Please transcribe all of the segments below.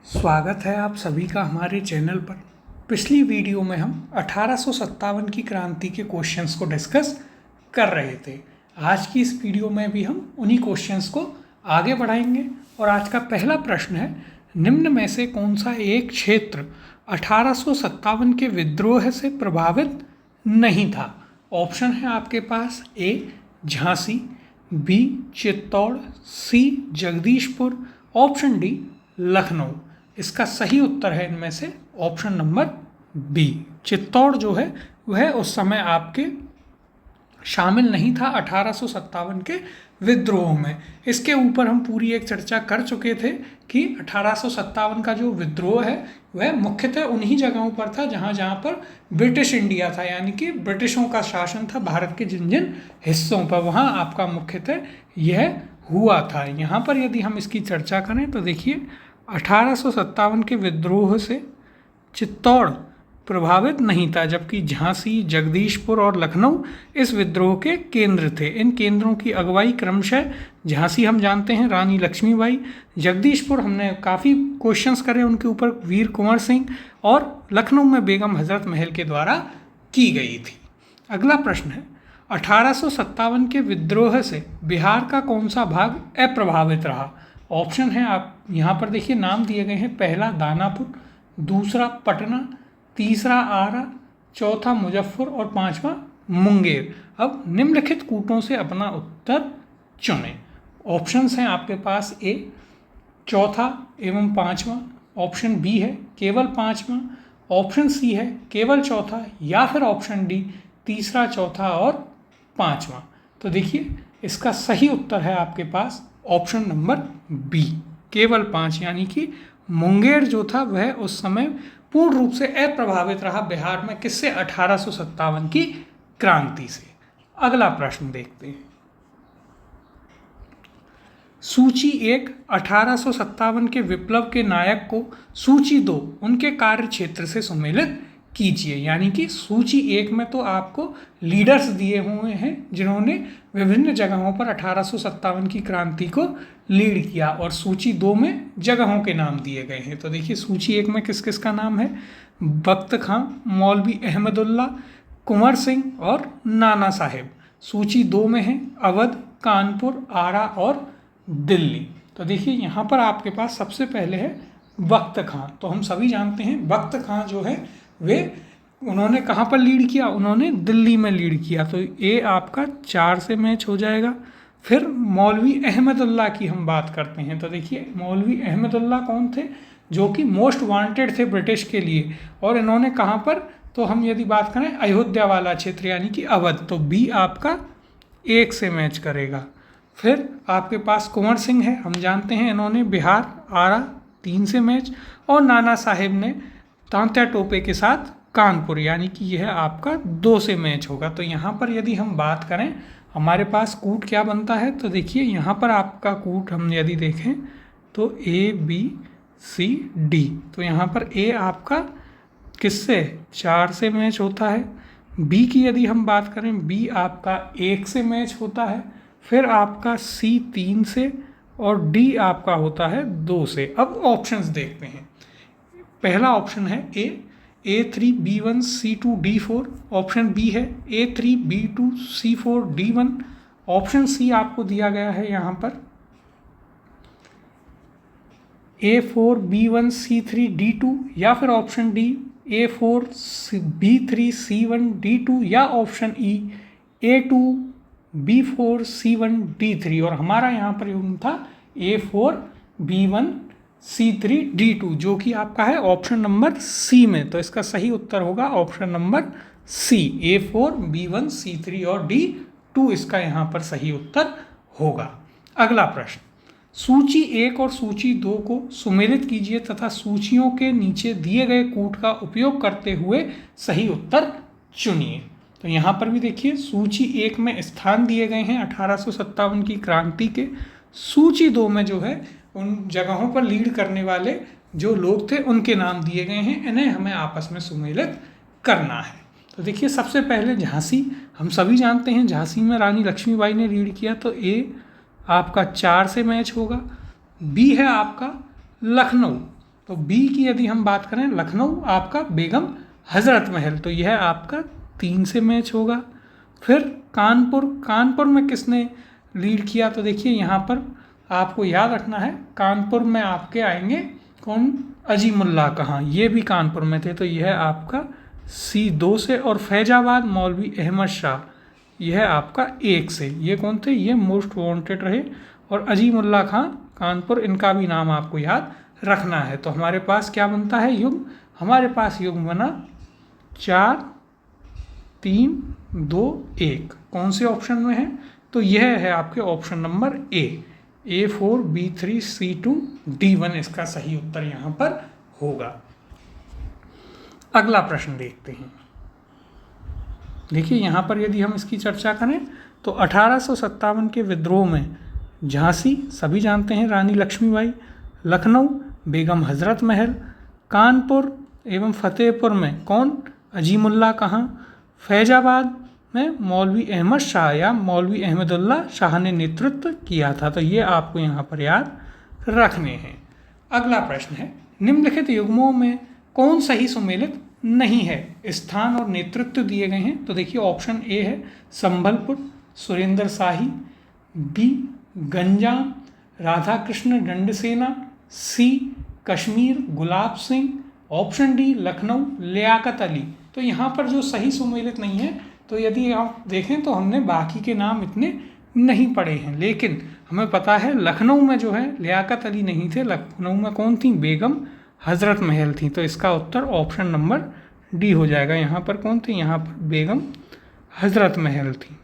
स्वागत है आप सभी का हमारे चैनल पर। पिछली वीडियो में हम 1857 की क्रांति के क्वेश्चंस को डिस्कस कर रहे थे। आज की इस वीडियो में भी हम उन्हीं क्वेश्चंस को आगे बढ़ाएंगे और आज का पहला प्रश्न है, निम्न में से कौन सा एक क्षेत्र 1857 के विद्रोह से प्रभावित नहीं था। ऑप्शन है आपके पास ए झांसी, बी चित्तौड़, सी जगदीशपुर, ऑप्शन डी लखनऊ। इसका सही उत्तर है इनमें से ऑप्शन नंबर बी। चित्तौड़ जो है वह उस समय आपके शामिल नहीं था 1857 के विद्रोह में। इसके ऊपर हम पूरी एक चर्चा कर चुके थे कि 1857 का जो विद्रोह है वह मुख्यतः उन्हीं जगहों पर था जहाँ पर ब्रिटिश इंडिया था, यानी कि ब्रिटिशों का शासन था भारत के जिन जिन हिस्सों पर, वहाँ आपका मुख्यतः यह हुआ था। यहाँ पर यदि हम इसकी चर्चा करें तो देखिए 1857 के विद्रोह से चित्तौड़ प्रभावित नहीं था, जबकि झांसी, जगदीशपुर और लखनऊ इस विद्रोह के केंद्र थे। इन केंद्रों की अगुवाई क्रमशः झांसी हम जानते हैं रानी लक्ष्मीबाई, जगदीशपुर हमने काफ़ी क्वेश्चंस करे उनके ऊपर वीर कुंवर सिंह, और लखनऊ में बेगम हजरत महल के द्वारा की गई थी। अगला प्रश्न है, 1857 के विद्रोह से बिहार का कौन सा भाग अप्रभावित रहा। ऑप्शन है आप यहाँ पर देखिए नाम दिए गए हैं, पहला दानापुर, दूसरा पटना, तीसरा आरा, चौथा मुजफ्फर और पांचवा मुंगेर। अब निम्नलिखित कूटों से अपना उत्तर चुनें। ऑप्शंस हैं आपके पास ए चौथा एवं पांचवा, ऑप्शन बी है केवल पांचवा, ऑप्शन सी है केवल चौथा, या फिर ऑप्शन डी तीसरा, चौथा और पांचवा। तो देखिए इसका सही उत्तर है आपके पास ऑप्शन नंबर बी, केवल 5, यानी कि मुंगेर जो था वह उस समय पूर्ण रूप से अप्रभावित रहा बिहार में। किससे? 1857 की क्रांति से। अगला प्रश्न देखते हैं। सूची 1 1857 के विप्लव के नायक को सूची 2 उनके कार्य क्षेत्र से सुमेलित कीजिए। यानी कि सूची 1 में तो आपको लीडर्स दिए हुए हैं जिन्होंने विभिन्न जगहों पर 1857 की क्रांति को लीड किया, और सूची 2 में जगहों के नाम दिए गए हैं। तो देखिए सूची 1 में किस किस का नाम है, बख्त खां, मौलवी अहमदुल्ला, कुंवर सिंह और नाना साहेब। सूची 2 में है अवध, कानपुर, आरा और दिल्ली। तो देखिए यहाँ पर आपके पास सबसे पहले है बख्त खां। तो हम सभी जानते हैं बख्त खां जो है उन्होंने कहाँ पर लीड किया, उन्होंने दिल्ली में लीड किया। तो ये आपका 4 से मैच हो जाएगा। फिर मौलवी अहमदुल्ला की हम बात करते हैं। तो देखिए मौलवी अहमदुल्ला कौन थे, जो कि मोस्ट वांटेड थे ब्रिटिश के लिए, और इन्होंने कहाँ पर, तो हम यदि बात करें अयोध्या वाला क्षेत्र यानी कि अवध, तो बी आपका 1 से मैच करेगा। फिर आपके पास कुंवर सिंह है, हम जानते हैं इन्होंने बिहार, आरा 3 से मैच, और नाना साहेब ने तांत्या टोपे के साथ कानपुर, यानी कि यह आपका 2 से मैच होगा। तो यहाँ पर यदि हम बात करें हमारे पास कूट क्या बनता है, तो देखिए यहाँ पर आपका कूट हम यदि देखें तो ए बी सी डी। तो यहाँ पर ए आपका किससे 4 से मैच होता है, बी की यदि हम बात करें बी आपका 1 से मैच होता है, फिर आपका सी 3 से, और डी आपका होता है 2 से। अब ऑप्शंस देखते हैं। पहला ऑप्शन है A3 B1 C2 D4, option B है A3 B2 C4 D1, option C आपको दिया गया है यहाँ पर A4 B1 C3 D2, या फिर option D A4 B3 C1 D2, या option E A2 B4 C1 D3, और हमारा यहाँ पर यूँ था A4 B1 C3 D2, जो कि आपका है ऑप्शन नंबर सी में। तो इसका सही उत्तर होगा ऑप्शन नंबर सी, A4 B1 C3 और D2 इसका यहाँ पर सही उत्तर होगा। अगला प्रश्न, सूची 1 और सूची 2 को सुमेलित कीजिए तथा सूचियों के नीचे दिए गए कूट का उपयोग करते हुए सही उत्तर चुनिए। तो यहाँ पर भी देखिए सूची 1 में स्थान दिए गए हैं 1857 की क्रांति के, सूची 2 में जो है उन जगहों पर लीड करने वाले जो लोग थे उनके नाम दिए गए हैं, इन्हें हमें आपस में सुमेलित करना है। तो देखिए सबसे पहले झांसी, हम सभी जानते हैं झांसी में रानी लक्ष्मीबाई ने लीड किया, तो ए आपका 4 से मैच होगा। बी है आपका लखनऊ, तो बी की यदि हम बात करें लखनऊ आपका बेगम हजरत महल, तो यह आपका 3 से मैच होगा। फिर कानपुर में किसने लीड किया, तो देखिए यहाँ पर आपको याद रखना है कानपुर में आपके आएंगे कौन, अजीमुल्ला खां, ये भी कानपुर में थे, तो यह आपका सी 2 से। और फैजाबाद मौलवी अहमद शाह, यह आपका 1 से। ये कौन थे, ये मोस्ट वांटेड रहे। और अजीमुल्ला खां कानपुर, इनका भी नाम आपको याद रखना है। तो हमारे पास क्या बनता है युग्म, हमारे पास युग्म बना 4 3 2 1। कौन से ऑप्शन में है, तो यह है आपके option number A4 B3 C2 D1 इसका सही उत्तर यहाँ पर होगा। अगला प्रश्न देखते हैं। देखिए यहाँ पर यदि हम इसकी चर्चा करें तो 1857 के विद्रोह में झांसी, सभी जानते हैं रानी लक्ष्मीबाई, लखनऊ बेगम हजरत महल, कानपुर एवं फतेहपुर में कौन, अजीमुल्ला खां, फैजाबाद में मौलवी अहमद शाह या मौलवी अहमदुल्ला शाह ने नेतृत्व किया था। तो ये आपको यहाँ पर याद रखने हैं। अगला प्रश्न है, निम्नलिखित युग्मों में कौन सही सुमेलित नहीं है, स्थान और नेतृत्व दिए गए हैं। तो देखिए ऑप्शन ए है संभलपुर सुरेंद्र शाही, बी गंजाम राधाकृष्ण दंडसेना, सी कश्मीर गुलाब सिंह, ऑप्शन डी लखनऊ लियाकत अली। तो यहाँ पर जो सही सुमेलित नहीं है, तो यदि आप देखें तो हमने बाकी के नाम इतने नहीं पढ़े हैं, लेकिन हमें पता है लखनऊ में जो है लियाकत अली नहीं थे, लखनऊ में कौन थी, बेगम हजरत महल थी। तो इसका उत्तर ऑप्शन नंबर डी हो जाएगा। यहाँ पर कौन थी, यहाँ पर बेगम हजरत महल थी।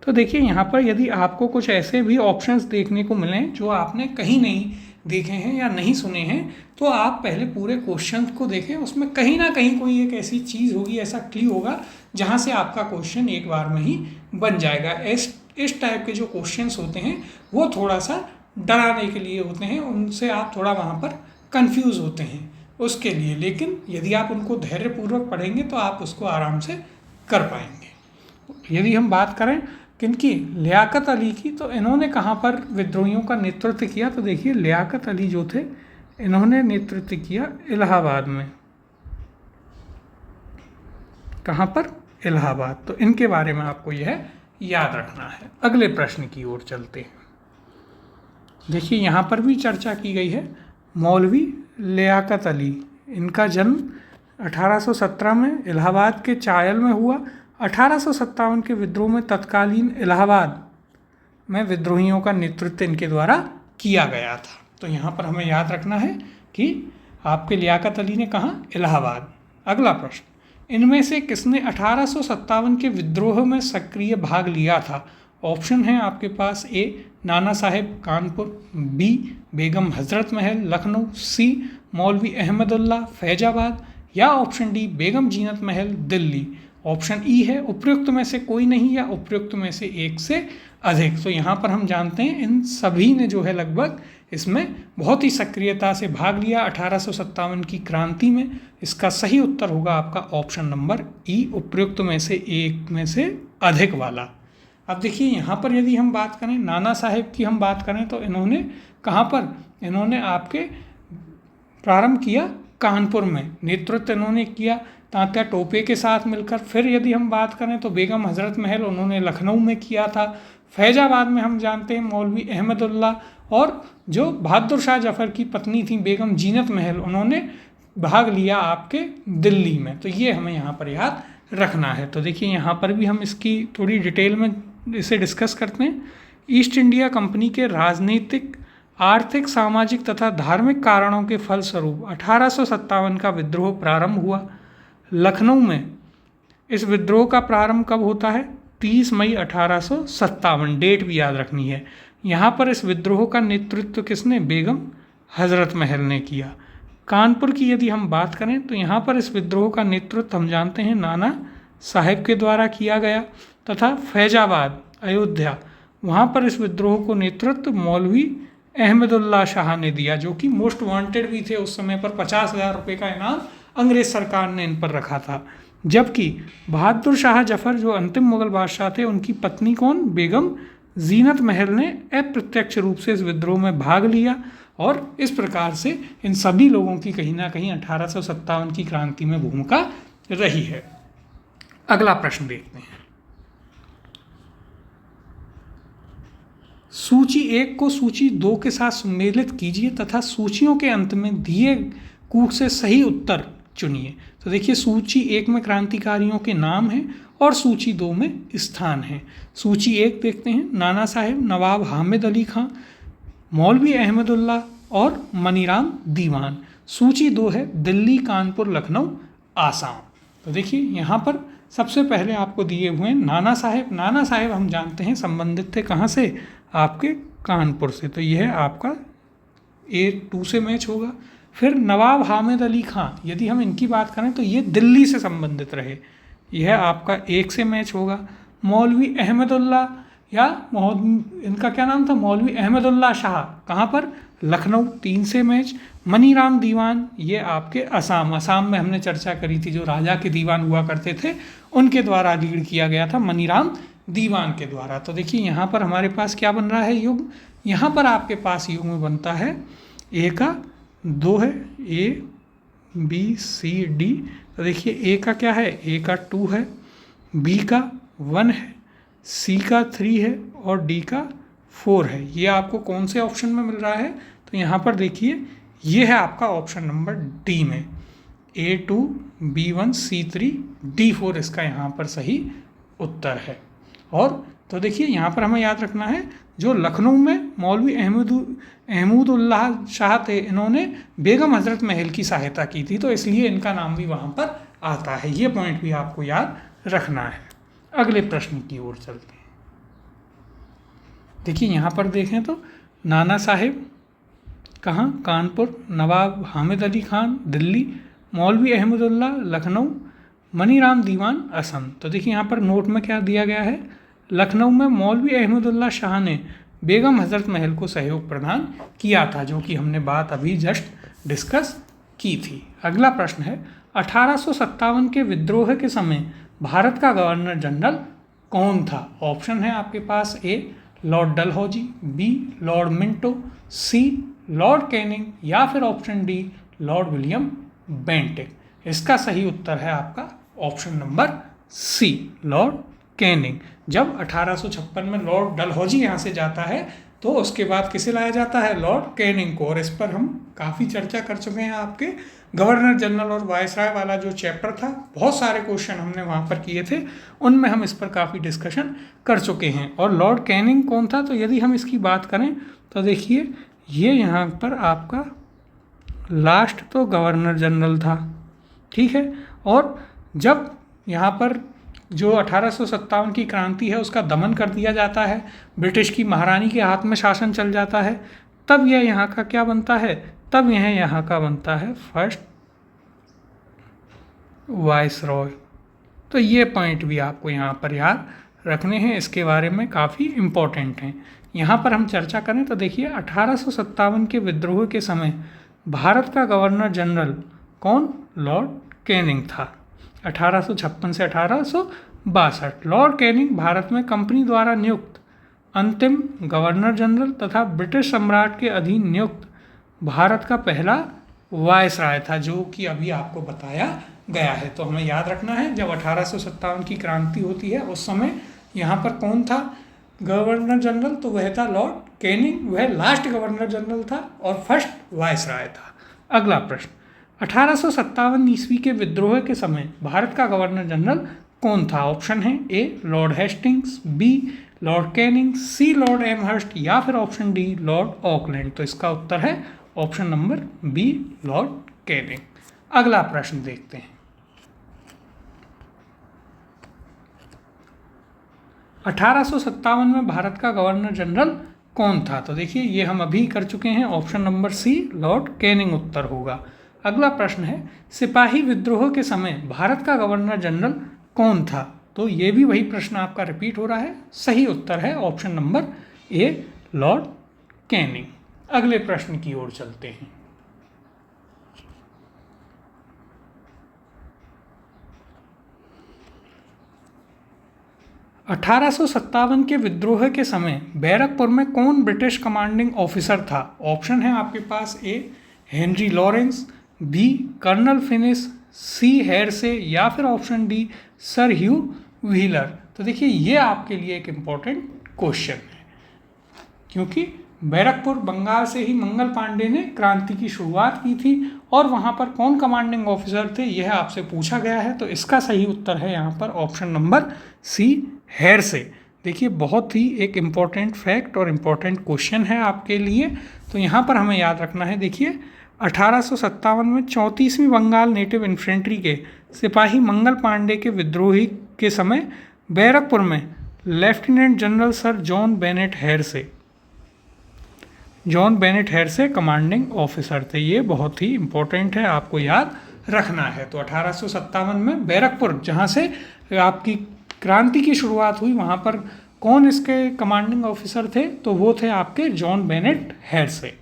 तो देखिए यहाँ पर यदि आपको कुछ ऐसे भी ऑप्शंस देखने को मिलें जो आपने कहीं नहीं देखे हैं या नहीं सुने हैं, तो आप पहले पूरे क्वेश्चन को देखें, उसमें कहीं ना कहीं कोई एक ऐसी चीज़ होगी, ऐसा क्लू होगा जहाँ से आपका क्वेश्चन एक बार में ही बन जाएगा। इस टाइप के जो क्वेश्चंस होते हैं वो थोड़ा सा डराने के लिए होते हैं, उनसे आप थोड़ा वहाँ पर कंफ्यूज होते हैं उसके लिए, लेकिन यदि आप उनको धैर्यपूर्वक पढ़ेंगे तो आप उसको आराम से कर पाएंगे। यदि हम बात करें किनकी, लियाकत अली की, तो इन्होंने कहाँ पर विद्रोहियों का नेतृत्व किया, तो देखिए लियाकत अली जो थे इन्होंने नेतृत्व किया इलाहाबाद में। कहाँ पर, इलाहाबाद। तो इनके बारे में आपको यह याद रखना है। अगले प्रश्न की ओर चलते हैं। देखिए यहाँ पर भी चर्चा की गई है, मौलवी लियाकत अली, इनका जन्म 1817 में इलाहाबाद के चायल में हुआ। 1857 के विद्रोह में तत्कालीन इलाहाबाद में विद्रोहियों का नेतृत्व इनके द्वारा किया गया था। तो यहाँ पर हमें याद रखना है कि आपके लियाकत अली ने कहा, इलाहाबाद। अगला प्रश्न, इनमें से किसने 1857 के विद्रोह में सक्रिय भाग लिया था। ऑप्शन है आपके पास, ए नाना साहेब कानपुर, बी बेगम हजरत महल लखनऊ, सी मौलवी अहमदुल्ला फैजाबाद, या ऑप्शन डी बेगम जीनत महल दिल्ली। ऑप्शन ई है उपयुक्त में से कोई नहीं या उपयुक्त में से एक से अधिक। तो यहाँ पर हम जानते हैं इन सभी ने जो है लगभग इसमें बहुत ही सक्रियता से भाग लिया 1857 की क्रांति में। इसका सही उत्तर होगा आपका ऑप्शन नंबर ई, उपयुक्त में से एक में से अधिक वाला। अब देखिए यहाँ पर यदि हम बात करें नाना साहेब की हम बात करें तो इन्होंने कहाँ पर, इन्होंने आपके प्रारंभ किया कानपुर में, नेतृत्व इन्होंने किया तात्या टोपे के साथ मिलकर। फिर यदि हम बात करें तो बेगम हजरत महल उन्होंने लखनऊ में किया था। फैजाबाद में हम जानते हैं मौलवी अहमदुल्ला, और जो बहादुर शाह जफ़र की पत्नी थी बेगम जीनत महल, उन्होंने भाग लिया आपके दिल्ली में। तो ये हमें यहाँ पर याद रखना है। तो देखिए यहाँ पर भी हम इसकी थोड़ी डिटेल में इसे डिस्कस करते हैं। ईस्ट इंडिया कंपनी के राजनीतिक, आर्थिक, सामाजिक तथा धार्मिक कारणों के फलस्वरूप 1857 का विद्रोह प्रारंभ हुआ लखनऊ में। इस विद्रोह का प्रारंभ कब होता है, 30 मई 1857, डेट भी याद रखनी है। यहाँ पर इस विद्रोह का नेतृत्व किसने, बेगम हजरत महल ने किया। कानपुर की यदि हम बात करें तो यहाँ पर इस विद्रोह का नेतृत्व हम जानते हैं नाना साहेब के द्वारा किया गया, तथा फैजाबाद अयोध्या, वहाँ पर इस विद्रोह को नेतृत्व मौलवी अहमदुल्ला शाह ने दिया, जो कि मोस्ट वांटेड भी थे उस समय पर। 50,000 रुपये का इनाम अंग्रेज सरकार ने इन पर रखा था। जबकि बहादुर शाह जफ़र जो अंतिम मुग़ल बादशाह थे, उनकी पत्नी कौन, बेगम जीनत महल ने अप्रत्यक्ष रूप से इस विद्रोह में भाग लिया और इस प्रकार से इन सभी लोगों की कहीं ना कहीं 1857 की क्रांति में भूमिका रही है। अगला प्रश्न देखते हैं। सूची 1 को सूची 2 के साथ सम्मिलित कीजिए तथा सूचियों के अंत में दिए कूट से सही उत्तर चुनिए। तो देखिए सूची 1 में क्रांतिकारियों के नाम हैं और सूची 2 में स्थान है। सूची 1 देखते हैं, नाना साहेब, नवाब हामिद अली खां, मौलवी अहमदुल्ला और मनीराम दीवान। सूची 2 है दिल्ली, कानपुर, लखनऊ, आसाम। तो देखिए यहाँ पर सबसे पहले आपको दिए हुए हैं नाना साहेब। नाना साहेब हम जानते हैं संबंधित थे कहाँ से, आपके कानपुर से, तो यह आपका A2 से मैच होगा। फिर नवाब हामिद अली खां, यदि हम इनकी बात करें तो ये दिल्ली से संबंधित रहे, यह आपका 1 से मैच होगा। मौलवी अहमदुल्ला या इनका क्या नाम था, मौलवी अहमदुल्ला शाह, कहाँ पर, लखनऊ, 3 से मैच। मनीराम दीवान, ये आपके असम में हमने चर्चा करी थी, जो राजा के दीवान हुआ करते थे उनके द्वारा लीड किया गया था, मनीराम दीवान के द्वारा। तो देखिए यहाँ पर हमारे पास क्या बन रहा है युग्म, यहाँ पर आपके पास युग्म बनता है A का 2 है, A B C D। तो देखिए A का क्या है, A का 2 है, B का 1 है, C का 3 है और D का 4 है। ये आपको कौन से ऑप्शन में मिल रहा है, तो यहाँ पर देखिए ये है आपका ऑप्शन नंबर D में, A2 B1 C3 D4 इसका यहाँ पर सही उत्तर है। और तो देखिए यहाँ पर हमें याद रखना है, जो लखनऊ में मौलवी अहमदुल्लाह शाह थे, इन्होंने बेगम हजरत महल की सहायता की थी, तो इसलिए इनका नाम भी वहाँ पर आता है। ये पॉइंट भी आपको याद रखना है। अगले प्रश्न की ओर चलते हैं। देखिए यहाँ पर देखें तो नाना साहेब कहाँ, कानपुर, नवाब हामिद अली खान दिल्ली, मौलवी अहमदुल्ला लखनऊ, मनीराम दीवान असम। तो देखिए यहाँ पर नोट में क्या दिया गया है, लखनऊ में मौलवी अहमदुल्ला शाह ने बेगम हजरत महल को सहयोग प्रदान किया था, जो कि हमने बात अभी जस्ट डिस्कस की थी। अगला प्रश्न है, 1857 के विद्रोह के समय भारत का गवर्नर जनरल कौन था। ऑप्शन है आपके पास, A Lord Dalhousie, B Lord Minto, C Lord Canning या फिर option D Lord William Bentinck. इसका सही उत्तर है आपका option number C Lord Canning. जब 1856 में लॉर्ड डलहौजी यहाँ से जाता है तो उसके बाद किसे लाया जाता है, लॉर्ड कैनिंग को। और इस पर हम काफ़ी चर्चा कर चुके हैं, आपके गवर्नर जनरल और वायसराय वाला जो चैप्टर था, बहुत सारे क्वेश्चन हमने वहाँ पर किए थे, उनमें हम इस पर काफ़ी डिस्कशन कर चुके हैं। और लॉर्ड कैनिंग कौन था, तो यदि हम इसकी बात करें तो देखिए ये यहाँ पर आपका लास्ट तो गवर्नर जनरल था, ठीक है। और जब यहाँ पर जो 1857 की क्रांति है उसका दमन कर दिया जाता है, ब्रिटिश की महारानी के हाथ में शासन चल जाता है, तब यह यहाँ का क्या बनता है, तब यह यहाँ का बनता है फर्स्ट वाइसरॉय। तो ये पॉइंट भी आपको यहाँ पर याद रखने हैं, इसके बारे में काफ़ी इम्पोर्टेंट हैं। यहाँ पर हम चर्चा करें तो देखिए 1857 के विद्रोह के समय भारत का गवर्नर जनरल कौन, लॉर्ड कैनिंग था। 1856 से 1862 लॉर्ड कैनिंग भारत में कंपनी द्वारा नियुक्त अंतिम गवर्नर जनरल तथा ब्रिटिश सम्राट के अधीन नियुक्त भारत का पहला वायसराय था, जो कि अभी आपको बताया गया है। तो हमें याद रखना है, जब 1857 की क्रांति होती है उस समय यहाँ पर कौन था गवर्नर जनरल, तो वह था लॉर्ड कैनिंग, वह लास्ट गवर्नर जनरल था और फर्स्ट वायसराय था। अगला प्रश्न, 1857 ईस्वी के विद्रोह के समय भारत का गवर्नर जनरल कौन था। ऑप्शन है, A Lord Hastings, B Lord Canning, C Lord Amherst या फिर ऑप्शन D लॉर्ड ऑकलैंड। तो इसका उत्तर है option number B Lord Canning. अगला प्रश्न देखते हैं, 1857 में भारत का गवर्नर जनरल कौन था। तो देखिए ये हम अभी कर चुके हैं, option number C Lord Canning उत्तर होगा। अगला प्रश्न है, सिपाही विद्रोह के समय भारत का गवर्नर जनरल कौन था। तो ये भी वही प्रश्न आपका रिपीट हो रहा है, सही उत्तर है option number A Lord Canning. अगले प्रश्न की ओर चलते हैं, 1857 के विद्रोह के समय बैरकपुर में कौन ब्रिटिश कमांडिंग ऑफिसर था? ऑप्शन है आपके पास A Henry Lawrence, B Colonel Finnis, C Hearsey या फिर option D Sir Hugh Wheeler. तो देखिए ये आपके लिए एक इम्पॉर्टेंट क्वेश्चन है, क्योंकि बैरकपुर बंगाल से ही मंगल पांडे ने क्रांति की शुरुआत की थी और वहाँ पर कौन कमांडिंग ऑफिसर थे यह आपसे पूछा गया है। तो इसका सही उत्तर है यहाँ पर ऑप्शन नंबर सी हेरसे। देखिए बहुत ही एक इम्पॉर्टेंट फैक्ट और इम्पॉर्टेंट क्वेश्चन है आपके लिए, तो यहाँ पर हमें याद रखना है। देखिए 1857 में 34वीं बंगाल नेटिव इन्फेंट्री के सिपाही मंगल पांडे के विद्रोही के समय बैरकपुर में Lieutenant General Sir John Bennet Hearsey commanding officer थे। ये बहुत ही इम्पोर्टेंट है, आपको याद रखना है। तो 1857 में बैरकपुर, जहाँ से आपकी क्रांति की शुरुआत हुई, वहाँ पर कौन इसके कमांडिंग ऑफिसर थे? तो वो थे आपके जॉन बेनेट हेरसे।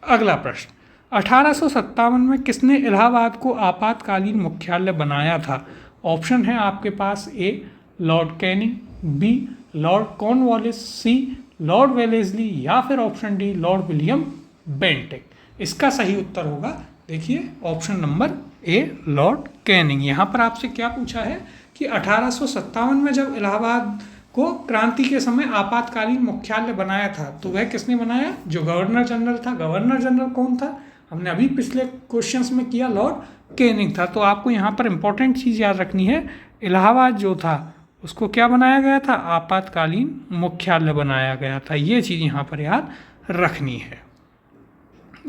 अगला प्रश्न, 1857 में किसने इलाहाबाद को आपातकालीन मुख्यालय बनाया था? ऑप्शन है आपके पास A Lord Canning, B Lord Cornwallis, C Lord Wellesley या फिर option D Lord William Bentinck. इसका सही उत्तर होगा देखिए option number A Lord Canning. यहाँ पर आपसे क्या पूछा है कि 1857 में जब इलाहाबाद को क्रांति के समय आपातकालीन मुख्यालय बनाया था तो वह किसने बनाया? जो गवर्नर जनरल था। गवर्नर जनरल कौन था? हमने अभी पिछले क्वेश्चंस में किया, लॉर्ड कैनिंग था। तो आपको यहाँ पर इंपॉर्टेंट चीज़ याद रखनी है, इलाहाबाद जो था उसको क्या बनाया गया था? आपातकालीन मुख्यालय बनाया गया था। ये चीज़ यहाँ पर याद रखनी है।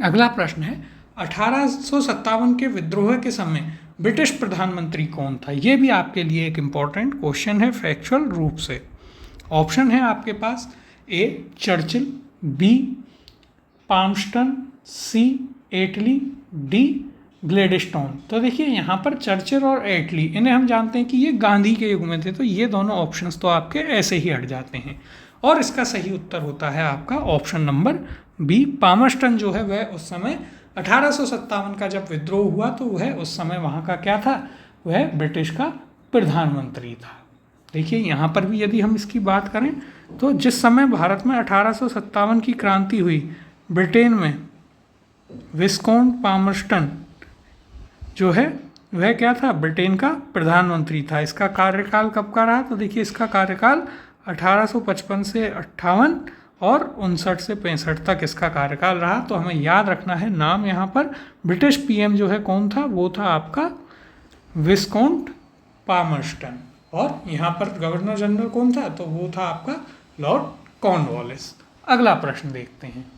अगला प्रश्न है, 1857 के विद्रोह के समय ब्रिटिश प्रधानमंत्री कौन था? ये भी आपके लिए एक इम्पॉर्टेंट क्वेश्चन है फैक्चुअल रूप से। ऑप्शन है आपके पास ए चर्चिल, बी पामस्टन, सी एटली, डी ग्लेडस्टोन। तो देखिए यहाँ पर चर्चिल और एटली, इन्हें हम जानते हैं कि ये गांधी के युग में थे, तो ये दोनों ऑप्शंस तो आपके ऐसे ही हट जाते हैं और इसका सही उत्तर होता है आपका ऑप्शन नंबर बी पामस्टन। जो है वह उस समय 1857 का जब विद्रोह हुआ तो वह उस समय वहाँ का क्या था? वह ब्रिटिश का प्रधानमंत्री था। देखिए यहाँ पर भी यदि हम इसकी बात करें तो जिस समय भारत में 1857 की क्रांति हुई, ब्रिटेन में विस्कोंट पामस्टन जो है वह क्या था? ब्रिटेन का प्रधानमंत्री था। इसका कार्यकाल कब का रहा? तो देखिए इसका कार्यकाल 1855 से 58 और 59 से 65 तक इसका कार्यकाल रहा। तो हमें याद रखना है नाम यहाँ पर, ब्रिटिश पीएम जो है कौन था? वो था आपका विस्कोंट पामस्टन और यहाँ पर गवर्नर जनरल कौन था? तो वो था आपका लॉर्ड कॉर्नवालिस। अगला प्रश्न देखते हैं,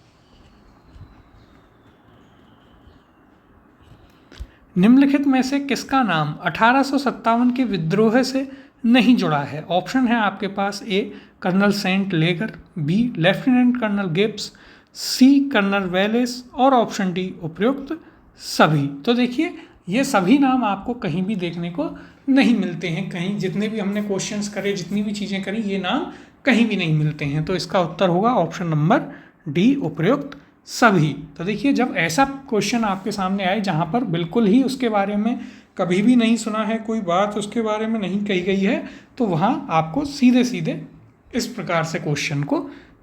निम्नलिखित में से किसका नाम 1857 के विद्रोह से नहीं जुड़ा है? ऑप्शन है आपके पास ए colonel Saint लेगर, B lieutenant colonel Gibbs, सी कर्नल वेलेस और ऑप्शन डी उपयुक्त सभी। तो देखिए ये सभी नाम आपको कहीं भी देखने को नहीं मिलते हैं, कहीं जितने भी हमने क्वेश्चंस करे, जितनी भी चीज़ें करी, ये नाम कहीं भी नहीं मिलते हैं। तो इसका उत्तर होगा ऑप्शन नंबर डी उपयुक्त सभी। तो देखिए जब ऐसा क्वेश्चन आपके सामने आए जहाँ पर बिल्कुल ही उसके बारे में कभी भी नहीं सुना है, कोई बात उसके बारे में नहीं कही गई है, तो वहाँ आपको सीधे सीधे इस प्रकार से क्वेश्चन को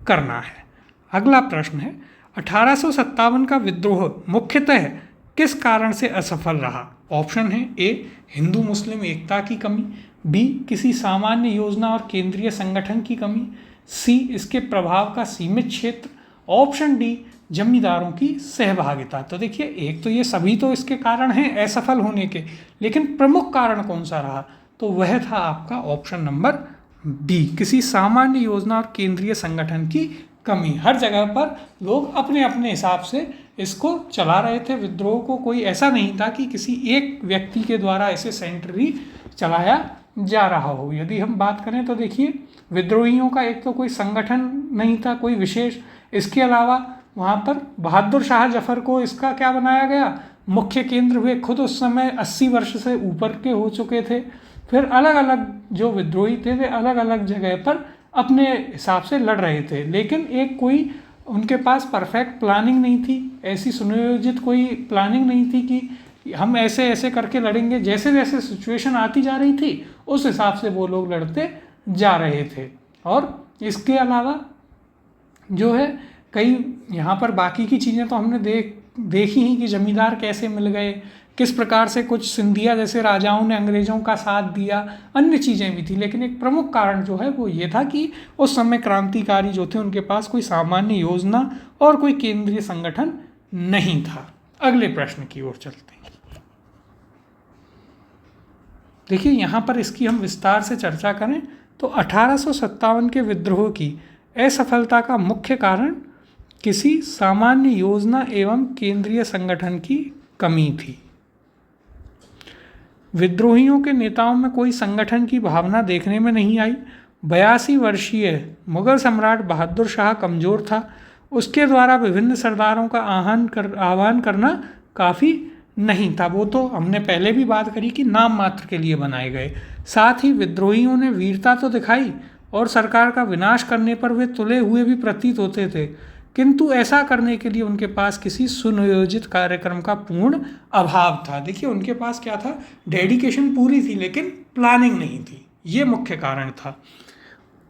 करना है। अगला प्रश्न है, 1857 का विद्रोह मुख्यतः किस कारण से असफल रहा? ऑप्शन है ए हिंदू मुस्लिम एकता की कमी, बी किसी सामान्य योजना और केंद्रीय संगठन की कमी, सी इसके प्रभाव का सीमित क्षेत्र, ऑप्शन डी जमींदारों की सहभागिता। तो देखिए एक तो ये सभी तो इसके कारण हैं असफल होने के, लेकिन प्रमुख कारण कौन सा रहा? तो वह था आपका ऑप्शन नंबर बी किसी सामान्य योजना और केंद्रीय संगठन की कमी। हर जगह पर लोग अपने अपने हिसाब से इसको चला रहे थे विद्रोह को, कोई ऐसा नहीं था कि किसी एक व्यक्ति के द्वारा इसे सेंट्रली चलाया जा रहा हो। यदि हम बात करें तो देखिए विद्रोहियों का एक तो कोई संगठन नहीं था कोई विशेष, इसके अलावा वहाँ पर बहादुर शाह जफर को इसका क्या बनाया गया? मुख्य केंद्र। वे खुद उस समय 80 वर्ष से ऊपर के हो चुके थे। फिर अलग अलग जो विद्रोही थे वे अलग अलग जगह पर अपने हिसाब से लड़ रहे थे, लेकिन एक कोई उनके पास परफेक्ट प्लानिंग नहीं थी, ऐसी सुनियोजित कोई प्लानिंग नहीं थी कि हम ऐसे ऐसे करके लड़ेंगे। जैसे जैसे सिचुएशन आती जा रही थी उस हिसाब से वो लोग लड़ते जा रहे थे। और इसके अलावा जो है कई यहाँ पर बाकी की चीज़ें तो हमने देखी ही कि जमींदार कैसे मिल गए, किस प्रकार से कुछ सिंधिया जैसे राजाओं ने अंग्रेज़ों का साथ दिया, अन्य चीज़ें भी थी। लेकिन एक प्रमुख कारण जो है वो ये था कि उस समय क्रांतिकारी जो थे उनके पास कोई सामान्य योजना और कोई केंद्रीय संगठन नहीं था। अगले प्रश्न की ओर चलते हैं। देखिए यहाँ पर इसकी हम विस्तार से चर्चा करें तो 1857 के विद्रोह की असफलता का मुख्य कारण किसी सामान्य योजना एवं केंद्रीय संगठन की कमी थी। विद्रोहियों के नेताओं में कोई संगठन की भावना देखने में नहीं आई। 82 वर्षीय मुगल सम्राट बहादुर शाह कमज़ोर था। उसके द्वारा विभिन्न सरदारों का आह्वान करना काफ़ी नहीं था। वो तो हमने पहले भी बात करी कि नाम मात्र के लिए बनाए गए। साथ ही विद्रोहियों ने वीरता तो दिखाई और सरकार का विनाश करने पर वे तुले हुए भी प्रतीत होते थे, किंतु ऐसा करने के लिए उनके पास किसी सुनियोजित कार्यक्रम का पूर्ण अभाव था। देखिए उनके पास क्या था, डेडिकेशन पूरी थी लेकिन प्लानिंग नहीं थी, ये मुख्य कारण था।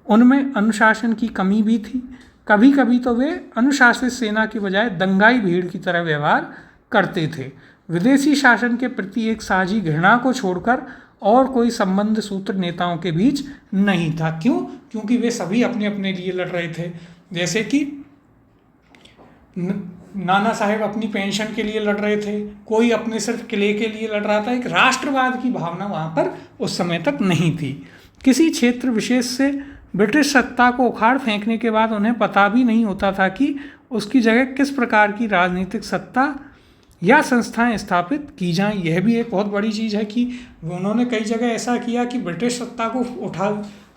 उनमें अनुशासन की कमी भी थी। कभी कभी तो वे अनुशासित सेना की बजाय दंगाई भीड़ की तरह व्यवहार करते थे। विदेशी शासन के प्रति एक साझी घृणा को छोड़कर और कोई संबंध सूत्र नेताओं के बीच नहीं था। क्यों? क्योंकि वे सभी अपने अपने लिए लड़ रहे थे। जैसे कि नाना साहेब अपनी पेंशन के लिए लड़ रहे थे, कोई अपने सिर्फ किले के लिए लड़ रहा था। एक राष्ट्रवाद की भावना वहाँ पर उस समय तक नहीं थी। किसी क्षेत्र विशेष से ब्रिटिश सत्ता को उखाड़ फेंकने के बाद उन्हें पता भी नहीं होता था कि उसकी जगह किस प्रकार की राजनीतिक सत्ता या संस्थाएं स्थापित की जाएं। यह भी एक बहुत बड़ी चीज़ है कि उन्होंने कई जगह ऐसा किया कि ब्रिटिश सत्ता को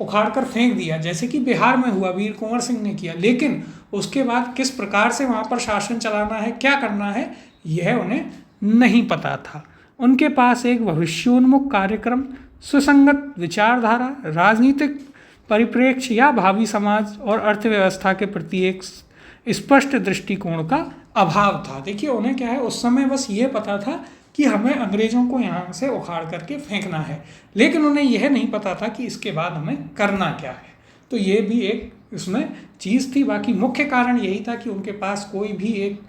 उखाड़ कर फेंक दिया, जैसे कि बिहार में हुआ, वीर कुंवर सिंह ने किया। लेकिन उसके बाद किस प्रकार से वहाँ पर शासन चलाना है, क्या करना है, यह उन्हें नहीं पता था। उनके पास एक भविष्योन्मुख कार्यक्रम, सुसंगत विचारधारा, राजनीतिक परिप्रेक्ष्य या भावी समाज और अर्थव्यवस्था के प्रति एक स्पष्ट दृष्टिकोण का अभाव था। देखिए उन्हें क्या है, उस समय बस ये पता था कि हमें अंग्रेज़ों को यहाँ से उखाड़ करके फेंकना है, लेकिन उन्हें यह नहीं पता था कि इसके बाद हमें करना क्या है। तो ये भी एक इसमें चीज़ थी। बाकी मुख्य कारण यही था कि उनके पास कोई भी एक,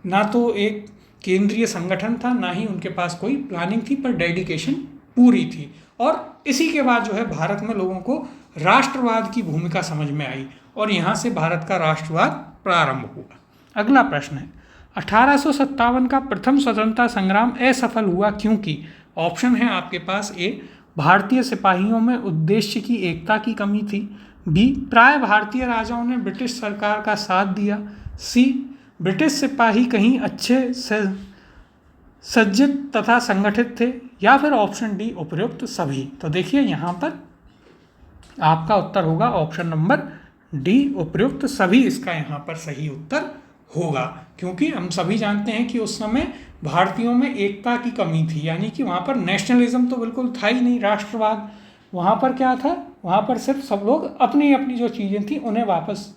ना तो एक केंद्रीय संगठन था, ना ही उनके पास कोई प्लानिंग थी, पर डेडिकेशन पूरी थी। और इसी के बाद जो है भारत में लोगों को राष्ट्रवाद की भूमिका समझ में आई और यहाँ से भारत का राष्ट्रवाद प्रारंभ हुआ। अगला प्रश्न है, 1857 का प्रथम स्वतंत्रता संग्राम असफल हुआ क्योंकि? ऑप्शन है आपके पास, ए भारतीय सिपाहियों में उद्देश्य की एकता की कमी थी, बी प्राय भारतीय राजाओं ने ब्रिटिश सरकार का साथ दिया, सी ब्रिटिश सिपाही कहीं अच्छे सज्जित तथा संगठित थे, या फिर ऑप्शन डी उपयुक्त सभी। तो देखिए यहाँ पर आपका उत्तर होगा ऑप्शन नंबर डी उपयुक्त सभी, इसका यहाँ पर सही उत्तर होगा। क्योंकि हम सभी जानते हैं कि उस समय भारतीयों में एकता की कमी थी, यानी कि वहाँ पर नेशनलिज्म तो बिल्कुल था ही नहीं, राष्ट्रवाद। वहाँ पर क्या था, वहाँ पर सिर्फ सब लोग अपनी अपनी जो चीज़ें थी उन्हें वापस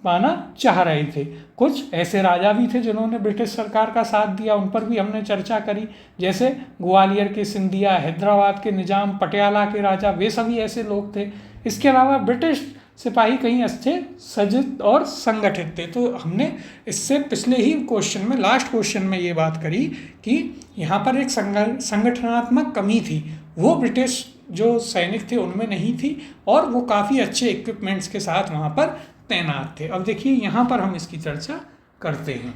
पाना चाह रहे थे। कुछ ऐसे राजा भी थे जिन्होंने ब्रिटिश सरकार का साथ दिया, उन पर भी हमने चर्चा करी, जैसे ग्वालियर के सिंधिया, हैदराबाद के निजाम, पटियाला के राजा, वे सभी ऐसे लोग थे। इसके अलावा ब्रिटिश सिपाही कहीं अच्छे सज्जित और संगठित थे। तो हमने इससे पिछले ही क्वेश्चन में, लास्ट क्वेश्चन में ये बात करी कि यहाँ पर एक संगठनात्मक कमी थी, वो ब्रिटिश जो सैनिक थे उनमें नहीं थी, और वो काफ़ी अच्छे इक्विपमेंट्स के साथ वहाँ पर तैनात थे। अब देखिए यहाँ पर हम इसकी चर्चा करते हैं।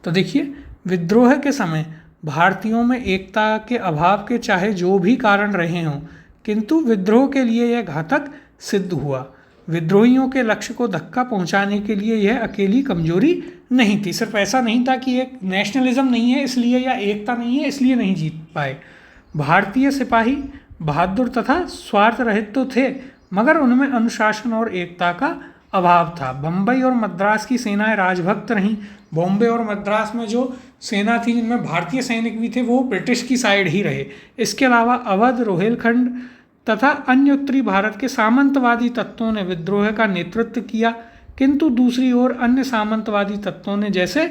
तो देखिए विद्रोह के समय भारतीयों में एकता के अभाव के चाहे जो भी कारण रहे हों, किंतु विद्रोह के लिए यह घातक सिद्ध हुआ। विद्रोहियों के लक्ष्य को धक्का पहुंचाने के लिए यह अकेली कमजोरी नहीं थी। सिर्फ ऐसा नहीं था कि एक नेशनलिज्म नहीं है इसलिए, या एकता नहीं है इसलिए नहीं जीत पाए। भारतीय सिपाही बहादुर तथा स्वार्थ रहित तो थे, मगर उनमें अनुशासन और एकता का अभाव था। बम्बई और मद्रास की सेनाएं राजभक्त रहीं। बॉम्बे और मद्रास में जो सेना थी जिनमें भारतीय सैनिक भी थे, वो ब्रिटिश की साइड ही रहे। इसके अलावा अवध, रोहिलखंड तथा अन्य उत्तरी भारत के सामंतवादी तत्वों ने विद्रोह का नेतृत्व किया, किंतु दूसरी ओर अन्य सामंतवादी तत्वों ने, जैसे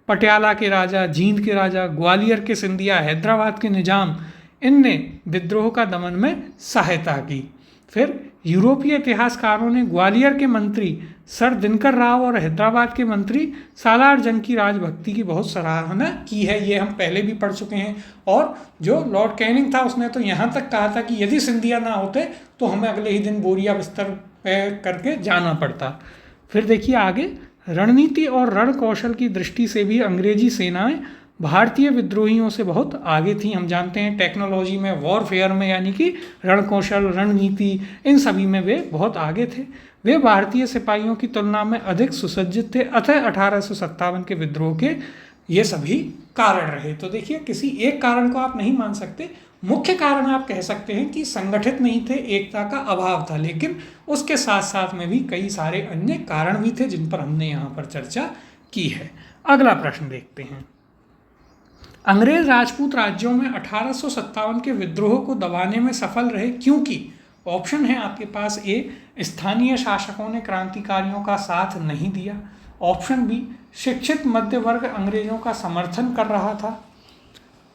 पटियाला के राजा, जींद के राजा, ग्वालियर के सिंधिया, हैदराबाद के निजाम, इनने विद्रोह का दमन में सहायता की। फिर यूरोपीय इतिहासकारों ने ग्वालियर के मंत्री सर दिनकर राव और हैदराबाद के मंत्री सालार जंग की राजभक्ति की बहुत सराहना की है, ये हम पहले भी पढ़ चुके हैं। और जो लॉर्ड कैनिंग था उसने तो यहाँ तक कहा था कि यदि सिंधिया ना होते तो हमें अगले ही दिन बोरिया बिस्तर करके जाना पड़ता। फिर देखिए आगे, रणनीति और रण कौशल की दृष्टि से भी अंग्रेजी सेनाएं भारतीय विद्रोहियों से बहुत आगे थी। हम जानते हैं टेक्नोलॉजी में, वॉरफेयर में, यानी कि रण कौशल, रणनीति, इन सभी में वे बहुत आगे थे। वे भारतीय सिपाहियों की तुलना में अधिक सुसज्जित थे, अतः 1857 के विद्रोह के ये सभी कारण रहे। तो देखिए किसी एक कारण को आप नहीं मान सकते, मुख्य कारण आप कह सकते हैं कि संगठित नहीं थे, एकता का अभाव था, लेकिन उसके साथ साथ में भी कई सारे अन्य कारण भी थे जिन पर हमने यहाँ पर चर्चा की है। अगला प्रश्न देखते हैं। अंग्रेज राजपूत राज्यों में 1857 के विद्रोह को दबाने में सफल रहे क्योंकि ऑप्शन है आपके पास, ए स्थानीय शासकों ने क्रांतिकारियों का साथ नहीं दिया, ऑप्शन बी शिक्षित मध्य वर्ग अंग्रेजों का समर्थन कर रहा था,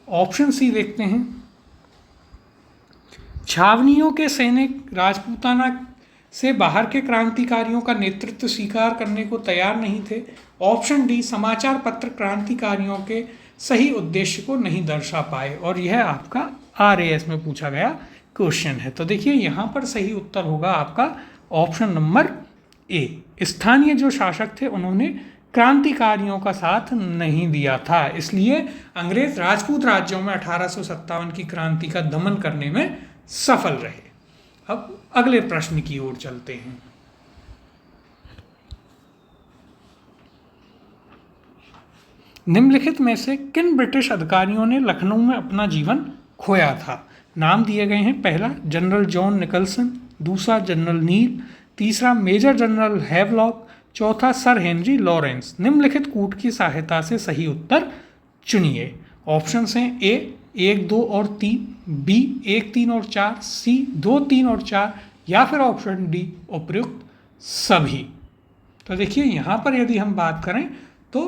ऑप्शन सी देखते हैं छावनियों के सैनिक राजपूताना से बाहर के क्रांतिकारियों का नेतृत्व स्वीकार करने को तैयार नहीं थे, ऑप्शन डी समाचार पत्र क्रांतिकारियों के सही उद्देश्य को नहीं दर्शा पाए। और यह आपका RAS में पूछा गया क्वेश्चन है। तो देखिए यहाँ पर सही उत्तर होगा आपका ऑप्शन नंबर ए, स्थानीय जो शासक थे उन्होंने क्रांतिकारियों का साथ नहीं दिया था, इसलिए अंग्रेज राजपूत राज्यों में 1857 की क्रांति का दमन करने में सफल रहे। अब अगले प्रश्न की ओर चलते हैं। निम्नलिखित में से किन ब्रिटिश अधिकारियों ने लखनऊ में अपना जीवन खोया था? नाम दिए गए हैं, पहला जनरल जॉन निकलसन, दूसरा जनरल नील, तीसरा मेजर जनरल हैवलॉक, चौथा सर हेनरी लॉरेंस। निम्नलिखित कूट की सहायता से सही उत्तर चुनिए। ऑप्शंस हैं ए 1, 2 और 3, बी 1, 3 और 4, सी 2, 3 और 4, या फिर ऑप्शन डी उपयुक्त सभी। तो देखिए यहाँ पर यदि हम बात करें तो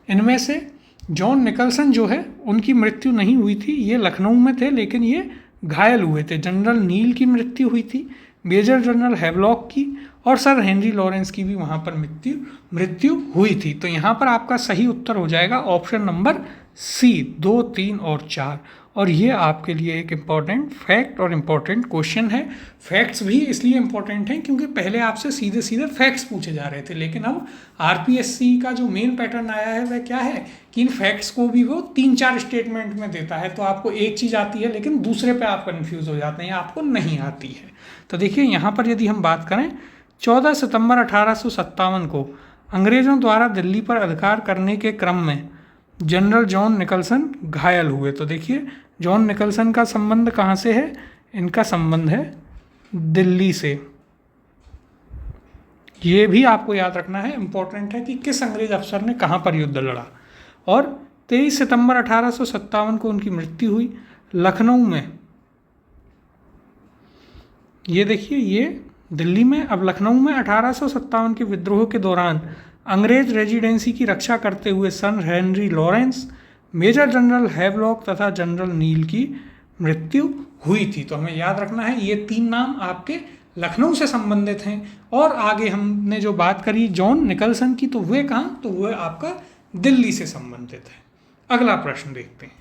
इनमें से जॉन निकलसन जो है उनकी मृत्यु नहीं हुई थी, ये लखनऊ में थे लेकिन ये घायल हुए थे। जनरल नील की मृत्यु हुई थी, मेजर जनरल हैवलॉक की और सर हेनरी लॉरेंस की भी वहाँ पर मृत्यु हुई थी। तो यहाँ पर आपका सही उत्तर हो जाएगा ऑप्शन नंबर सी 2, 3 और 4। और ये आपके लिए एक इम्पॉर्टेंट फैक्ट और इम्पॉर्टेंट क्वेश्चन है। फैक्ट्स भी इसलिए इम्पॉर्टेंट हैं क्योंकि पहले आपसे सीधे सीधे फैक्ट्स पूछे जा रहे थे, लेकिन अब RPSC का जो मेन पैटर्न आया है वह क्या है कि इन फैक्ट्स को भी वो 3-4 स्टेटमेंट में देता है। तो आपको एक चीज़ आती है लेकिन दूसरे पे आप कन्फ्यूज़ हो जाते हैं या आपको नहीं आती है। तो देखिए यहाँ पर यदि हम बात करें 14 सितंबर 1857 को अंग्रेज़ों द्वारा दिल्ली पर अधिकार करने के क्रम में जनरल जॉन निकलसन घायल हुए। तो देखिए जॉन निकलसन का संबंध कहाँ से है? इनका संबंध है दिल्ली से। ये भी आपको याद रखना है, इम्पोर्टेंट है कि किस अंग्रेज अफसर ने कहाँ पर युद्ध लड़ा। और 23 सितंबर 1857 को उनकी मृत्यु हुई लखनऊ में। ये देखिए ये दिल्ली में। अब लखनऊ में 1857 के विद्रोह के दौरान अंग्रेज रेजिडेंसी की रक्षा करते हुए Sir Henry Lawrence, Major General Havelock तथा जनरल नील की मृत्यु हुई थी। तो हमें याद रखना है ये 3 नाम आपके लखनऊ से संबंधित हैं। और आगे हमने जो बात करी जॉन निकलसन की, तो वे कहाँ? तो वे आपका दिल्ली से संबंधित है। अगला प्रश्न देखते हैं।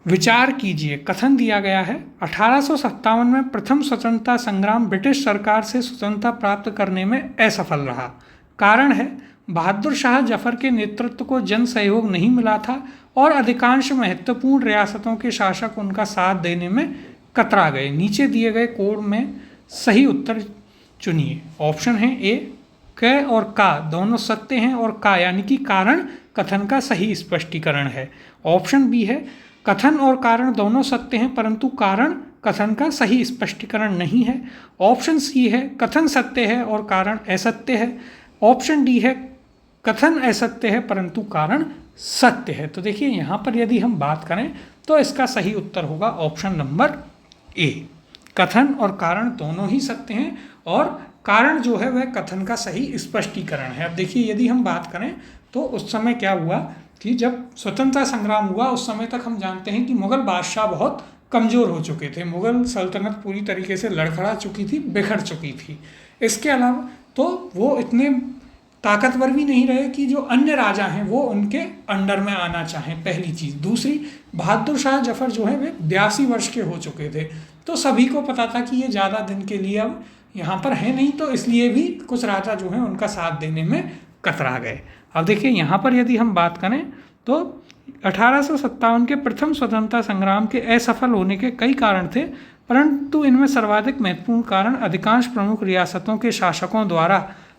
विचार कीजिए, कथन दिया गया है 1857 में प्रथम स्वतंत्रता संग्राम ब्रिटिश सरकार से स्वतंत्रता प्राप्त करने में असफल रहा। कारण है बहादुर शाह जफर के नेतृत्व को जन सहयोग नहीं मिला था और अधिकांश महत्वपूर्ण रियासतों के शासक उनका साथ देने में कतरा गए। नीचे दिए गए कोड में सही उत्तर चुनिए। ऑप्शन है ए क और का दोनों सत्य हैं और का यानी कि कारण कथन का सही स्पष्टीकरण है। ऑप्शन बी है कथन और कारण दोनों सत्य हैं परंतु कारण कथन का सही स्पष्टीकरण नहीं है। ऑप्शन सी है कथन सत्य है और कारण असत्य है। ऑप्शन डी है कथन असत्य है परंतु कारण सत्य है। तो देखिए यहाँ पर यदि हम बात करें तो इसका सही उत्तर होगा ऑप्शन नंबर ए, कथन और कारण दोनों ही सत्य हैं और कारण जो है वह कथन का सही स्पष्टीकरण है। अब देखिए यदि हम बात करें तो उस समय क्या हुआ कि जब स्वतंत्रता संग्राम हुआ उस समय तक हम जानते हैं कि मुग़ल बादशाह बहुत कमज़ोर हो चुके थे, मुग़ल सल्तनत पूरी तरीके से लड़खड़ा चुकी थी, बिखर चुकी थी। इसके अलावा तो वो इतने ताकतवर भी नहीं रहे कि जो अन्य राजा हैं वो उनके अंडर में आना चाहें, पहली चीज़। दूसरी, बहादुर शाह जफ़र जो है वे 82 वर्ष के हो चुके थे, तो सभी को पता था कि ये ज़्यादा दिन के लिए अब यहाँ पर है नहीं, तो इसलिए भी कुछ राजा जो हैं उनका साथ देने में कतरा गए। अब देखिए यहाँ पर यदि हम बात करें तो 1857 के प्रथम स्वतंत्रता संग्राम के असफल होने के कई कारण थे, परंतु इनमें सर्वाधिक महत्वपूर्ण कारण अधिकांश प्रमुख रियासतों के शासकों द्वारा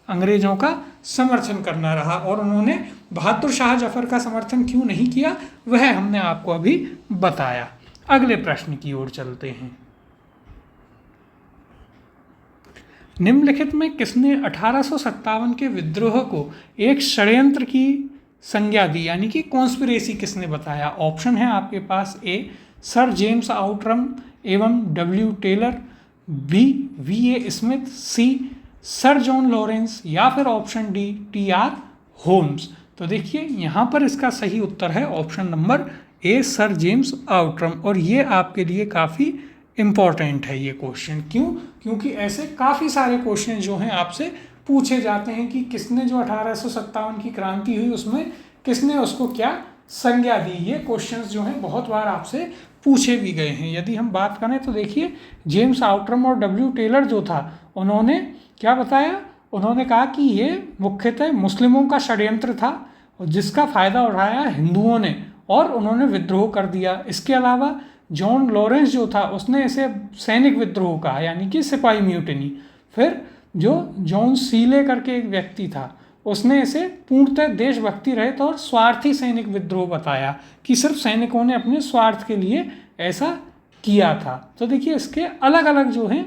अंग्रेजों का समर्थन करना रहा, और उन्होंने बहादुर शाह जफ़र का समर्थन क्यों नहीं किया वह हमने आपको अभी बताया। अगले प्रश्न की ओर चलते हैं। निम्नलिखित में किसने 1857 के विद्रोह को एक षड्यंत्र की संज्ञा दी, यानी कि कॉन्स्पिरेसी किसने बताया? ऑप्शन है आपके पास, ए सर जेम्स आउटरम एवं W Taylor, B VA. Smith, C Sir John Lawrence, या फिर ऑप्शन डी टी.आर. होम्स। तो देखिए यहाँ पर इसका सही उत्तर है ऑप्शन नंबर ए सर जेम्स आउटरम, और ये आपके लिए काफ़ी इम्पॉर्टेंट है ये क्वेश्चन। क्यों? क्योंकि ऐसे काफ़ी सारे क्वेश्चन जो हैं आपसे पूछे जाते हैं कि किसने जो 1857 की क्रांति हुई उसमें किसने उसको क्या संज्ञा दी। ये क्वेश्चंस जो हैं बहुत बार आपसे पूछे भी गए हैं। यदि हम बात करें तो देखिए जेम्स आउटरम और डब्ल्यू टेलर जो था उन्होंने क्या बताया, उन्होंने कहा कि ये मुख्यतः मुस्लिमों का षड्यंत्र था और जिसका फ़ायदा उठाया हिंदुओं ने, और उन्होंने विद्रोह कर दिया। इसके अलावा जॉन लॉरेंस जो था उसने इसे सैनिक विद्रोह कहा, यानी कि सिपाही म्यूटिनी। फिर जो जॉन सीले करके एक व्यक्ति था उसने इसे पूर्णतः देशभक्ति रहित और स्वार्थी सैनिक विद्रोह बताया कि सिर्फ सैनिकों ने अपने स्वार्थ के लिए ऐसा किया था। तो देखिए इसके अलग अलग जो हैं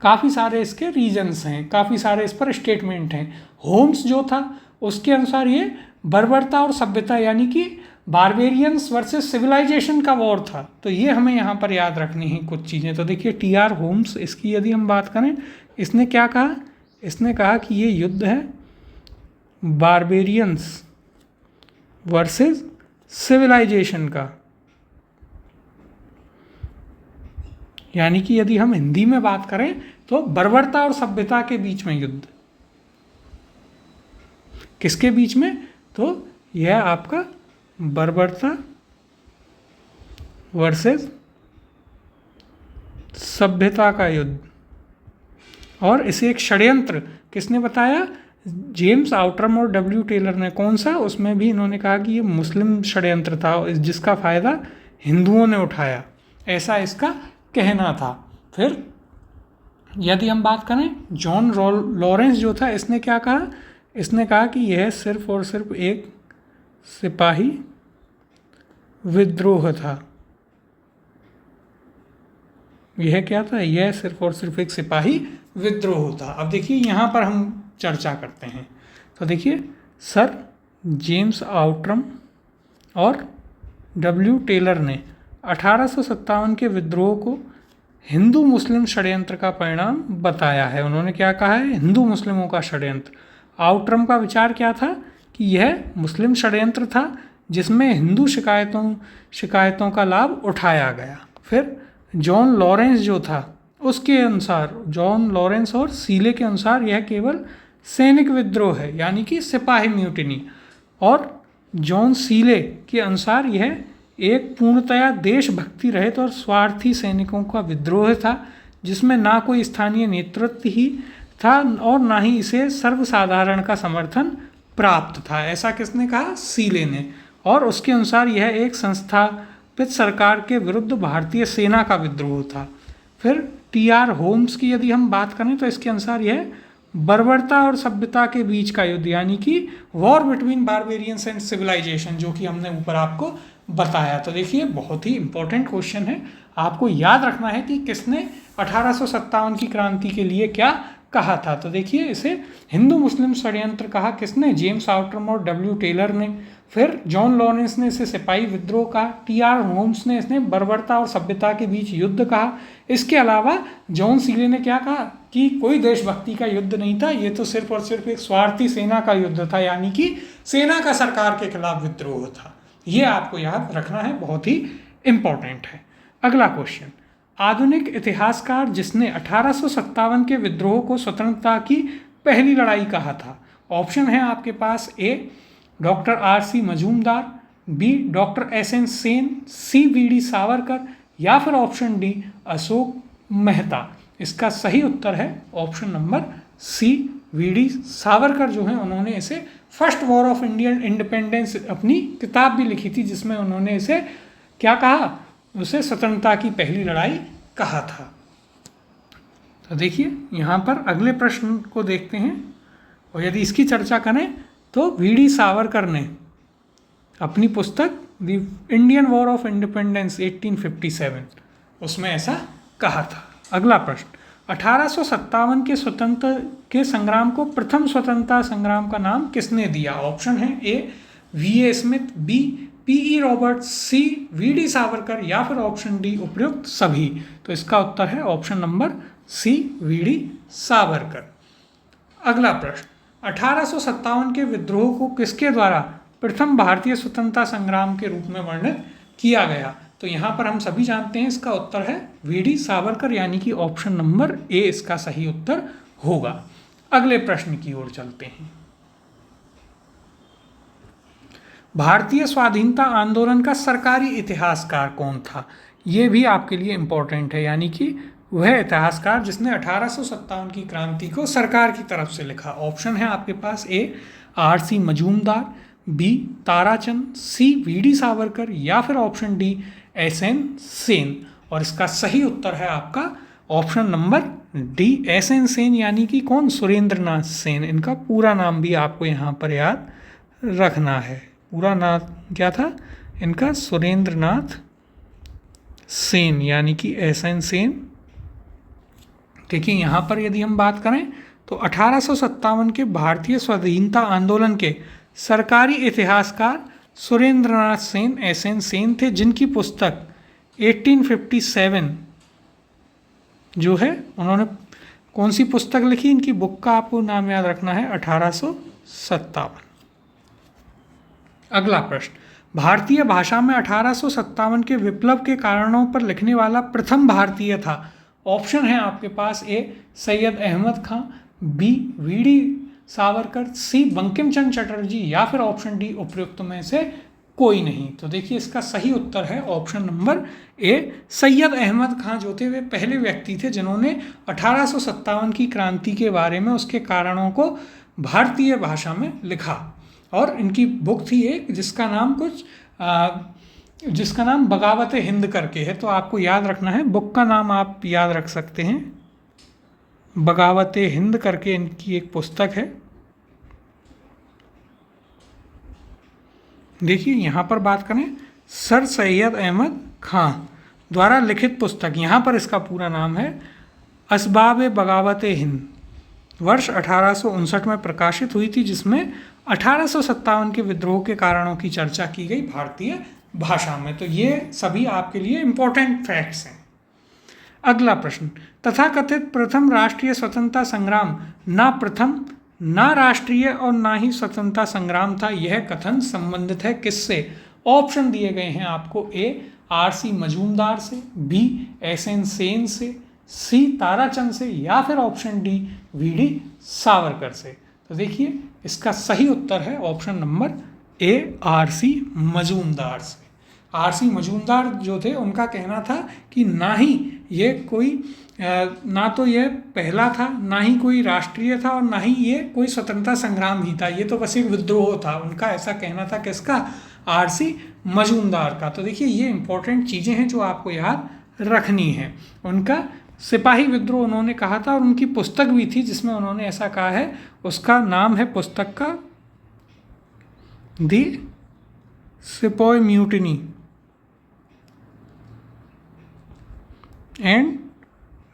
काफ़ी सारे इसके रीजंस हैं, काफ़ी सारे इस पर स्टेटमेंट हैं। होम्स जो था उसके अनुसार ये बर्बरता और सभ्यता, यानी कि बारबेरियंस वर्सेस सिविलाइजेशन का वॉर था। तो ये हमें यहाँ पर याद रखनी है कुछ चीज़ें। तो देखिए टी.आर. होम्स, इसकी यदि हम बात करें, इसने क्या कहा, इसने कहा कि ये युद्ध है बारबेरियंस वर्सेस सिविलाइजेशन का, यानी कि यदि हम हिंदी में बात करें तो बर्बरता और सभ्यता के बीच में युद्ध। किसके बीच में? तो यह आपका बर्बरता वर्सेस सभ्यता का युद्ध, और इसे एक षड्यंत्र किसने बताया? जेम्स आउटरम और डब्ल्यू टेलर ने। कौन सा? उसमें भी इन्होंने कहा कि ये मुस्लिम षड्यंत्र था जिसका फ़ायदा हिंदुओं ने उठाया, ऐसा इसका कहना था। फिर यदि हम बात करें जॉन लॉरेंस जो था, इसने क्या कहा? इसने कहा कि यह सिर्फ और सिर्फ एक सिपाही विद्रोह था। यह क्या था? यह सिर्फ और सिर्फ एक सिपाही विद्रोह था। अब देखिए यहाँ पर हम चर्चा करते हैं। तो देखिए सर जेम्स आउटरम और डब्ल्यू टेलर ने 1857 के विद्रोह को हिंदू मुस्लिम षड्यंत्र का परिणाम बताया है। उन्होंने क्या कहा है? हिंदू मुस्लिमों का षड्यंत्र। आउटरम का विचार क्या था कि यह मुस्लिम षड्यंत्र था जिसमें हिंदू शिकायतों का लाभ उठाया गया। फिर जॉन लॉरेंस जो था उसके अनुसार, जॉन लॉरेंस और सीले के अनुसार यह केवल सैनिक विद्रोह है, यानी कि सिपाही म्यूटिनी। और जॉन सीले के अनुसार यह एक पूर्णतया देशभक्ति रहित और स्वार्थी सैनिकों का विद्रोह था जिसमें ना कोई स्थानीय नेतृत्व ही था और ना ही इसे सर्वसाधारण का समर्थन प्राप्त था। ऐसा किसने कहा? सीले ने। और उसके अनुसार यह एक संस्थापित सरकार के विरुद्ध भारतीय सेना का विद्रोह था। फिर टी.आर. होम्स की यदि हम बात करें तो इसके अनुसार यह बर्बरता और सभ्यता के बीच का युद्ध, यानी कि war between barbarians and civilisation, जो कि हमने ऊपर आपको बताया। तो देखिए बहुत ही इंपॉर्टेंट क्वेश्चन है, आपको याद रखना है कि किसने 1857 की क्रांति के लिए क्या कहा था। तो देखिए इसे हिंदू मुस्लिम षड्यंत्र कहा किसने? जेम्स आउटरम और डब्ल्यू टेलर ने। फिर जॉन लॉरेंस ने इसे सिपाही विद्रोह कहा, टी.आर. होम्स ने इसने बर्बरता और सभ्यता के बीच युद्ध कहा। इसके अलावा जॉन सीले ने क्या कहा कि कोई देशभक्ति का युद्ध नहीं था, ये तो सिर्फ और सिर्फ एक स्वार्थी सेना का युद्ध था, यानी कि सेना का सरकार के खिलाफ विद्रोह था। ये आपको याद रखना है, बहुत ही इंपॉर्टेंट है। अगला क्वेश्चन, आधुनिक इतिहासकार जिसने 1857 के विद्रोह को स्वतंत्रता की पहली लड़ाई कहा था। ऑप्शन है आपके पास, A Doctor R.C. Majumdar, B Doctor S.N. Sen, C V.D. Savarkar, या फिर ऑप्शन डी अशोक मेहता। इसका सही उत्तर है ऑप्शन नंबर सी V.D. सावरकर जो है उन्होंने इसे first war of Indian independence अपनी किताब भी लिखी थी, जिसमें उन्होंने इसे क्या कहा, उसे स्वतंत्रता की पहली लड़ाई कहा था। तो देखिए यहाँ पर अगले प्रश्न को देखते हैं, और यदि इसकी चर्चा करें तो V.D. सावरकर ने अपनी पुस्तक the Indian war of independence 1857 उसमें ऐसा कहा था। अगला प्रश्न, 1857 के स्वतंत्र के संग्राम को प्रथम स्वतंत्रता संग्राम का नाम किसने दिया। ऑप्शन है, A V.A. Smith, B P.E. Robert, C V.D. Savarkar, या फिर ऑप्शन डी उपयुक्त सभी। तो इसका उत्तर है ऑप्शन नंबर सी V.D. सावरकर। अगला प्रश्न, 1857 के विद्रोह को किसके द्वारा प्रथम भारतीय स्वतंत्रता संग्राम के रूप में वर्णित किया गया। तो यहाँ पर हम सभी जानते हैं इसका उत्तर है V.D. सावरकर, यानी कि ऑप्शन नंबर ए इसका सही उत्तर होगा। अगले प्रश्न की ओर चलते हैं, भारतीय स्वाधीनता आंदोलन का सरकारी इतिहासकार कौन था। ये भी आपके लिए इम्पोर्टेंट है, यानी कि वह इतिहासकार जिसने 1857 की क्रांति को सरकार की तरफ से लिखा। ऑप्शन है आपके पास, ए R.C. मजूमदार, बी ताराचंद, सी V.D. सावरकर, या फिर ऑप्शन डी S.N. सेन। और इसका सही उत्तर है आपका option number D S.N. Sen, यानी कि कौन, सुरेंद्रनाथ सेन। इनका पूरा नाम भी आपको यहाँ पर याद रखना है। पूरा नाम क्या था इनका, सुरेंद्रनाथ सेन, यानी कि S.N. सेन। देखिए यहाँ पर यदि हम बात करें तो 1857 के भारतीय स्वाधीनता आंदोलन के सरकारी इतिहासकार सुरेंद्रनाथ सेन S.N. सेन थे, जिनकी पुस्तक 1857 जो है, उन्होंने कौन सी पुस्तक लिखी, इनकी बुक का आपको नाम याद रखना है, 1857। अगला प्रश्न, भारतीय भाषा में 1857 के विप्लव के कारणों पर लिखने वाला प्रथम भारतीय था। ऑप्शन है आपके पास, ए सैयद अहमद खां, बी V.D. सावरकर, सी बंकिम चंद्र चटर्जी, या फिर ऑप्शन डी उपयुक्त में से कोई नहीं। तो देखिए इसका सही उत्तर है option number A Syed Ahmad Khan, जो थे वे पहले व्यक्ति थे जिन्होंने 1857 की क्रांति के बारे में उसके कारणों को भारतीय भाषा में लिखा। और इनकी बुक थी एक जिसका नाम बगावत हिंद करके है। तो आपको याद रखना है, बुक का नाम आप याद रख सकते हैं, बगावत हिंद करके इनकी एक पुस्तक है। देखिए यहाँ पर बात करें, सर सैयद अहमद खां द्वारा लिखित पुस्तक, यहाँ पर इसका पूरा नाम है असबाब बगावत हिंद, वर्ष 1859 में प्रकाशित हुई थी, जिसमें 1857 के विद्रोह के कारणों की चर्चा की गई भारतीय भाषा में। तो ये सभी आपके लिए इम्पोर्टेंट फैक्ट्स हैं। अगला प्रश्न, तथाकथित प्रथम राष्ट्रीय स्वतंत्रता संग्राम ना प्रथम, ना राष्ट्रीय और ना ही स्वतंत्रता संग्राम था, यह कथन संबंधित है किससे। ऑप्शन दिए गए हैं आपको, ए R.C. मजूमदार से, बी S.N. सेन से, सी ताराचंद से, या फिर ऑप्शन डी V.D. सावरकर से। तो देखिए इसका सही उत्तर है ऑप्शन नंबर ए R.C. मजूमदार से। R.C. मजूमदार जो थे उनका कहना था कि ना ही ये कोई ना तो ये पहला था, ना ही कोई राष्ट्रीय था, और ना ही ये कोई स्वतंत्रता संग्राम ही था, ये तो बस एक विद्रोह था। उनका ऐसा कहना था किसका, R.C. मजूमदार का। तो देखिए ये इंपॉर्टेंट चीज़ें हैं जो आपको याद रखनी है। उनका सिपाही विद्रोह उन्होंने कहा था, और उनकी पुस्तक भी थी जिसमें उन्होंने ऐसा कहा है, उसका नाम है पुस्तक का the Sepoy Mutiny and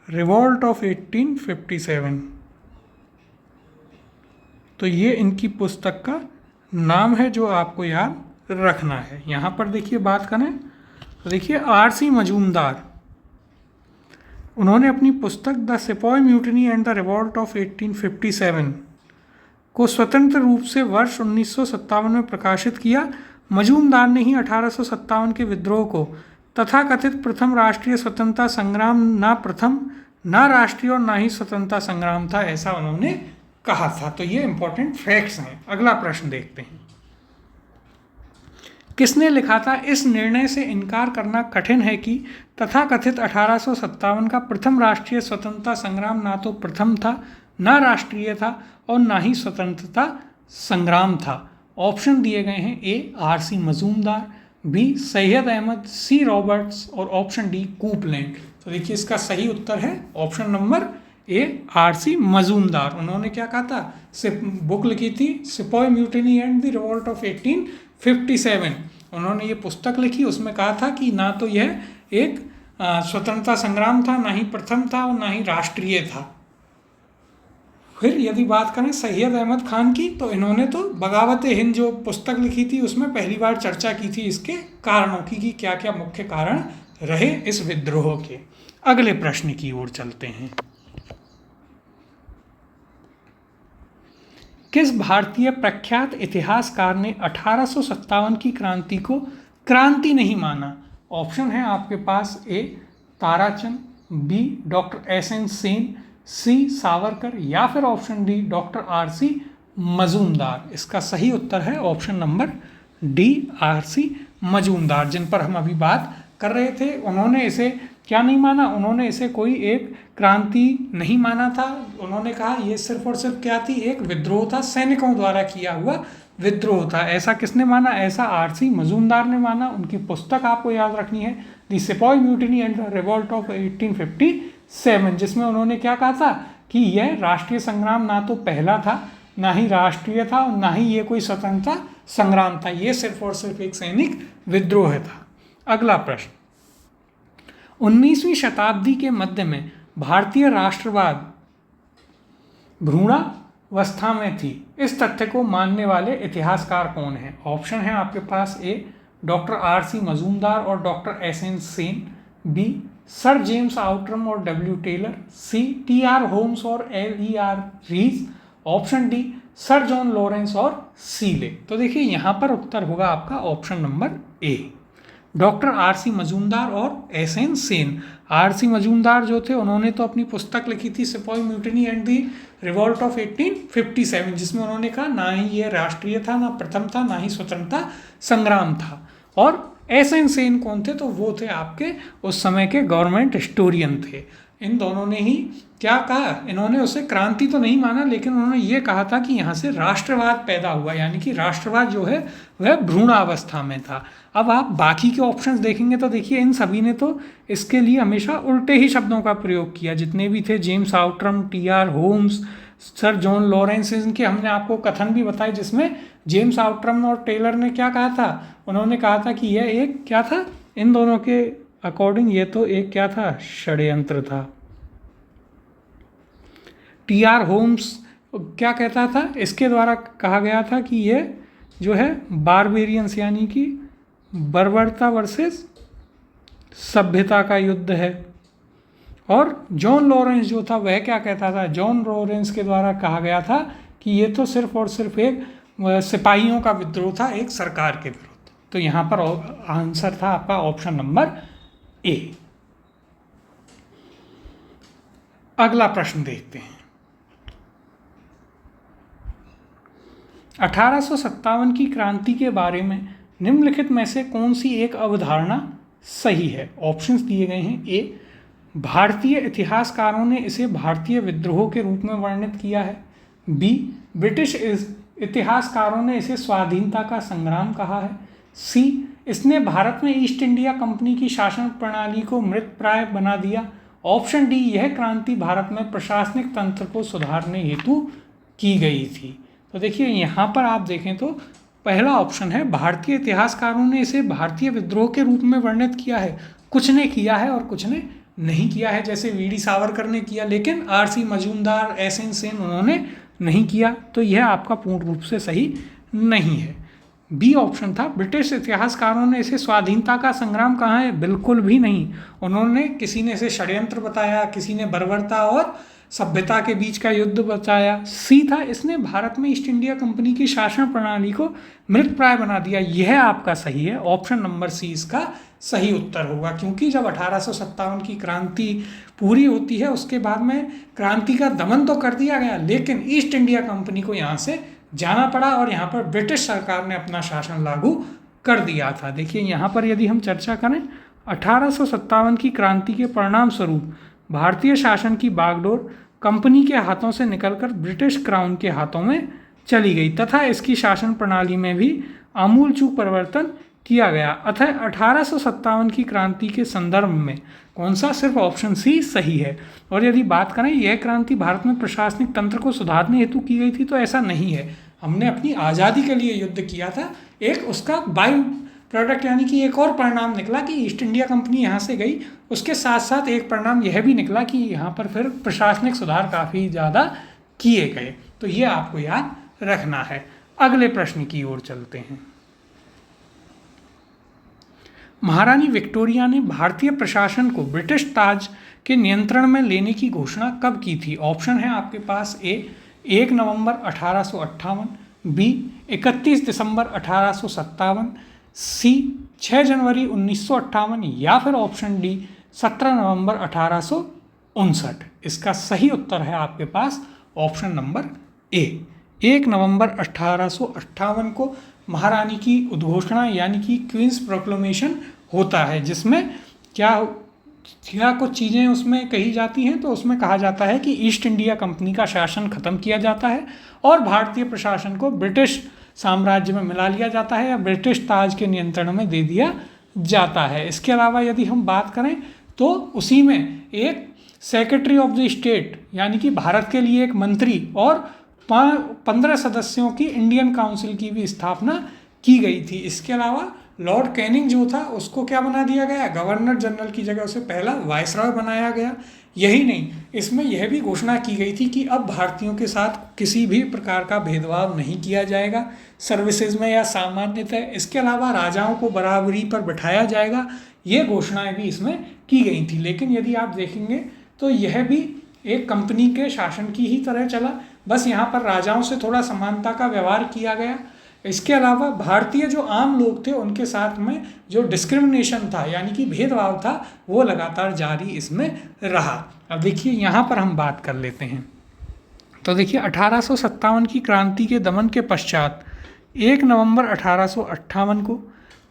Revolt of 1857। तो ये इनकी पुस्तक का नाम है जो आपको याद रखना है। यहाँ पर देखिए बात करें तो देखिए आर.सी. मजूमदार, उन्होंने अपनी पुस्तक the sepoy Mutiny and the revolt of 1857 को स्वतंत्र रूप से वर्ष 1957 में प्रकाशित किया। मजूमदार ने ही 1857 के विद्रोह को तथाकथित प्रथम राष्ट्रीय स्वतंत्रता संग्राम ना राष्ट्रीय और ना ही स्वतंत्रता संग्राम था, ऐसा उन्होंने कहा था। तो ये इंपॉर्टेंट फैक्ट्स हैं। अगला प्रश्न देखते हैं। किसने लिखा था, इस निर्णय से इनकार करना कठिन है कि तथाकथित 1857 का प्रथम राष्ट्रीय स्वतंत्रता संग्राम ना तो प्रथम था, ना राष्ट्रीय था और ना ही स्वतंत्रता संग्राम था। ऑप्शन दिए गए हैं ए आर.सी. मजूमदार, बी सैयद अहमद, सी रॉबर्ट्स और ऑप्शन डी कूपलैंड। तो देखिए इसका सही उत्तर है ऑप्शन नंबर ए आर.सी. मजूमदार। उन्होंने क्या कहा था, बुक लिखी थी sepoy Mutiny and the revolt of 1857। उन्होंने ये पुस्तक लिखी, उसमें कहा था कि ना तो यह एक स्वतंत्रता संग्राम था, ना ही प्रथम था और ना ही राष्ट्रीय था। फिर यदि बात करें सैयद अहमद खान की, तो इन्होंने तो बगावत हिंद जो पुस्तक लिखी थी उसमें पहली बार चर्चा की थी इसके कारणों की कि क्या क्या मुख्य कारण रहे इस विद्रोह के। अगले प्रश्न की ओर चलते हैं। किस भारतीय प्रख्यात इतिहासकार ने 1857 की क्रांति को क्रांति नहीं माना? ऑप्शन है आपके पास A Tarachand, B Doctor SN. Sen, C Savarkar या फिर option D Doctor RC. Majumdar. इसका सही उत्तर है option number D RC. Majumdar, जिन पर हम अभी बात कर रहे थे। उन्होंने इसे क्या नहीं माना, उन्होंने इसे कोई एक क्रांति नहीं माना था। उन्होंने कहा ये सिर्फ और सिर्फ क्या थी, एक विद्रोह था, सैनिकों द्वारा किया हुआ विद्रोह था। ऐसा किसने माना, ऐसा आर.सी. मजूमदार ने माना। उनकी पुस्तक आपको याद रखनी है the sepoy Mutiny and Revolt of 1857, जिसमें उन्होंने क्या कहा था कि यह राष्ट्रीय संग्राम ना तो पहला था, ना ही राष्ट्रीय था और ना ही ये कोई स्वतंत्रता संग्राम था, ये सिर्फ और सिर्फ एक सैनिक विद्रोह था। अगला प्रश्न, 19वीं शताब्दी के मध्य में भारतीय राष्ट्रवाद भ्रूणावस्था में थी, इस तथ्य को मानने वाले इतिहासकार कौन हैं? ऑप्शन है आपके पास ए डॉक्टर आर.सी. मजूमदार और Doctor SN. Sen, B Sir James Outram और W Taylor, C TR. Holmes और LER. Rees, option D Sir John Lawrence और सीले। तो देखिए यहाँ पर उत्तर होगा आपका option number A, Doctor RC. Majumdar और एस.एन. सेन। आर.सी. मजूमदार जो थे उन्होंने तो अपनी पुस्तक लिखी थी sepoy Mutiny and the revolt of 1857, जिसमें उन्होंने कहा ना ही ये राष्ट्रीय था, ना प्रथम था, ना ही स्वतंत्रता संग्राम था। और एस.एन. सेन कौन थे, तो वो थे आपके उस समय के गवर्नमेंट हिस्टोरियन थे। इन दोनों ने ही क्या कहा, इन्होंने उसे क्रांति तो नहीं माना, लेकिन उन्होंने ये कहा था कि यहाँ से राष्ट्रवाद पैदा हुआ, यानी कि राष्ट्रवाद जो है वह भ्रूणावस्था में था। अब आप बाकी के ऑप्शंस देखेंगे तो देखिए इन सभी ने तो इसके लिए हमेशा उल्टे ही शब्दों का प्रयोग किया। जितने भी थे James Outram, T R. Holmes, Sir John Lawrence, इनके हमने आपको कथन भी बताए, जिसमें जेम्स आउट्रम और टेलर ने क्या कहा था, उन्होंने कहा था कि यह एक क्या था, इन दोनों के अकॉर्डिंग ये तो एक क्या था, षड्यंत्र था। टी.आर. होम्स क्या कहता था, इसके द्वारा कहा गया था कि ये जो है बारबेरियंस यानी कि बर्बरता वर्सेस सभ्यता का युद्ध है। और जॉन लॉरेंस जो था वह क्या कहता था, जॉन लॉरेंस के द्वारा कहा गया था कि ये तो सिर्फ और सिर्फ एक सिपाहियों का विद्रोह था, एक सरकार के विरुद्ध। तो यहाँ पर आंसर था आपका ऑप्शन नंबर ए। अगला प्रश्न देखते हैं। 1857 की क्रांति के बारे में निम्नलिखित में से कौन सी एक अवधारणा सही है? ऑप्शंस दिए गए हैं। ए, भारतीय इतिहासकारों ने इसे भारतीय विद्रोह के रूप में वर्णित किया है। बी, ब्रिटिश इतिहासकारों ने इसे स्वाधीनता का संग्राम कहा है। सी, इसने भारत में ईस्ट इंडिया कंपनी की शासन प्रणाली को मृतप्राय बना दिया। ऑप्शन डी, यह क्रांति भारत में प्रशासनिक तंत्र को सुधारने हेतु की गई थी। तो देखिए यहाँ पर आप देखें तो पहला ऑप्शन है, भारतीय इतिहासकारों ने इसे भारतीय विद्रोह के रूप में वर्णित किया है। कुछ ने किया है और कुछ ने नहीं किया है, जैसे वी.डी. सावरकर ने किया, लेकिन आर.सी. मजूमदार, एस.एन. सेन उन्होंने नहीं किया। तो यह आपका पूर्ण रूप से सही नहीं है। बी ऑप्शन था, ब्रिटिश इतिहासकारों ने इसे स्वाधीनता का संग्राम कहा है, बिल्कुल भी नहीं। उन्होंने, किसी ने इसे षड्यंत्र बताया, किसी ने बर्बरता और सभ्यता के बीच का युद्ध बताया। सी था, इसने भारत में ईस्ट इंडिया कंपनी की शासन प्रणाली को मृतप्राय बना दिया। यह आपका सही है, ऑप्शन नंबर सी इसका सही उत्तर होगा, क्योंकि जब 1857 की क्रांति पूरी होती है उसके बाद में क्रांति का दमन तो कर दिया गया, लेकिन ईस्ट इंडिया कंपनी को यहाँ से जाना पड़ा और यहाँ पर ब्रिटिश सरकार ने अपना शासन लागू कर दिया था। देखिए यहाँ पर यदि हम चर्चा करें, 1857 की क्रांति के परिणाम स्वरूप भारतीय शासन की बागडोर कंपनी के हाथों से निकलकर ब्रिटिश क्राउन के हाथों में चली गई तथा इसकी शासन प्रणाली में भी आमूलचूल परिवर्तन किया गया। अतः 1857 की क्रांति के संदर्भ में कौन सा, सिर्फ ऑप्शन सी सही है। और यदि बात करें यह क्रांति भारत में प्रशासनिक तंत्र को सुधारने हेतु की गई थी, तो ऐसा नहीं है। हमने अपनी आज़ादी के लिए युद्ध किया था। एक उसका बाय प्रोडक्ट यानी कि एक और परिणाम निकला कि ईस्ट इंडिया कंपनी यहाँ से गई, उसके साथ साथ एक परिणाम यह भी निकला कि यहाँ पर फिर प्रशासनिक सुधार काफ़ी ज़्यादा किए गए। तो ये आपको याद रखना है। अगले प्रश्न की ओर चलते हैं। महारानी विक्टोरिया ने भारतीय प्रशासन को ब्रिटिश ताज के नियंत्रण में लेने की घोषणा कब की थी? ऑप्शन है आपके पास, ए 1 नवंबर 1858, बी 31 दिसंबर 1857, सी 6 जनवरी 1958 या फिर ऑप्शन डी 17 नवंबर 1859। इसका सही उत्तर है आपके पास ऑप्शन नंबर ए, 1 नवंबर 1858 को महारानी की उद्घोषणा यानी कि क्वींस प्रोक्लेमेशन होता है, जिसमें क्या कुछ चीज़ें उसमें कही जाती हैं। तो उसमें कहा जाता है कि ईस्ट इंडिया कंपनी का शासन खत्म किया जाता है और भारतीय प्रशासन को ब्रिटिश साम्राज्य में मिला लिया जाता है या ब्रिटिश ताज के नियंत्रण में दे दिया जाता है। इसके अलावा यदि हम बात करें तो उसी में एक सेक्रेटरी ऑफ द स्टेट यानी कि भारत के लिए एक मंत्री और 15 सदस्यों की इंडियन काउंसिल की भी स्थापना की गई थी। इसके अलावा लॉर्ड कैनिंग जो था उसको क्या बना दिया गया, गवर्नर जनरल की जगह उसे पहला वायसरॉय बनाया गया। यही नहीं, इसमें यह भी घोषणा की गई थी कि अब भारतीयों के साथ किसी भी प्रकार का भेदभाव नहीं किया जाएगा सर्विसेज में या सामान्यतः। इसके अलावा राजाओं को बराबरी पर बिठाया जाएगा, ये घोषणाएं भी इसमें की गई थी। लेकिन यदि आप देखेंगे तो यह भी एक कंपनी के शासन की ही तरह चला, बस यहाँ पर राजाओं से थोड़ा समानता का व्यवहार किया गया। इसके अलावा भारतीय जो आम लोग थे उनके साथ में जो डिस्क्रिमिनेशन था यानी कि भेदभाव था वो लगातार जारी इसमें रहा। अब देखिए यहाँ पर हम बात कर लेते हैं। तो देखिए 1857 की क्रांति के दमन के पश्चात 1 नवंबर 1858 को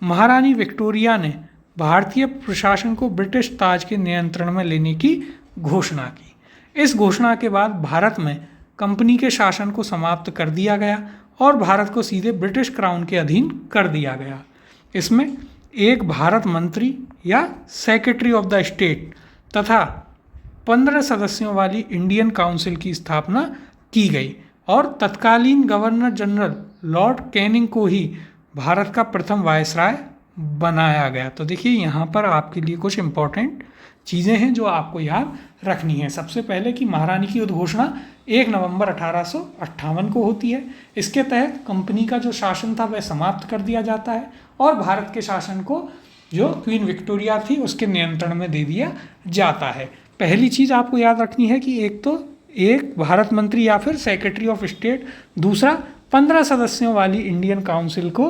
महारानी विक्टोरिया ने भारतीय प्रशासन को ब्रिटिश ताज के नियंत्रण में लेने की घोषणा की। इस घोषणा के बाद भारत में कंपनी के शासन को समाप्त कर दिया गया और भारत को सीधे ब्रिटिश क्राउन के अधीन कर दिया गया। इसमें एक भारत मंत्री या सेक्रेटरी ऑफ द स्टेट तथा 15 सदस्यों वाली इंडियन काउंसिल की स्थापना की गई और तत्कालीन गवर्नर जनरल लॉर्ड कैनिंग को ही भारत का प्रथम वायसराय बनाया गया। तो देखिए यहाँ पर आपके लिए कुछ इम्पोर्टेंट चीज़ें हैं जो आपको याद रखनी है। सबसे पहले कि महारानी की उद्घोषणा 1 नवंबर 1858 को होती है। इसके तहत कंपनी का जो शासन था वह समाप्त कर दिया जाता है और भारत के शासन को जो क्वीन विक्टोरिया थी उसके नियंत्रण में दे दिया जाता है। पहली चीज़ आपको याद रखनी है कि एक भारत मंत्री या फिर सेक्रेटरी ऑफ स्टेट, दूसरा 15 सदस्यों वाली इंडियन काउंसिल को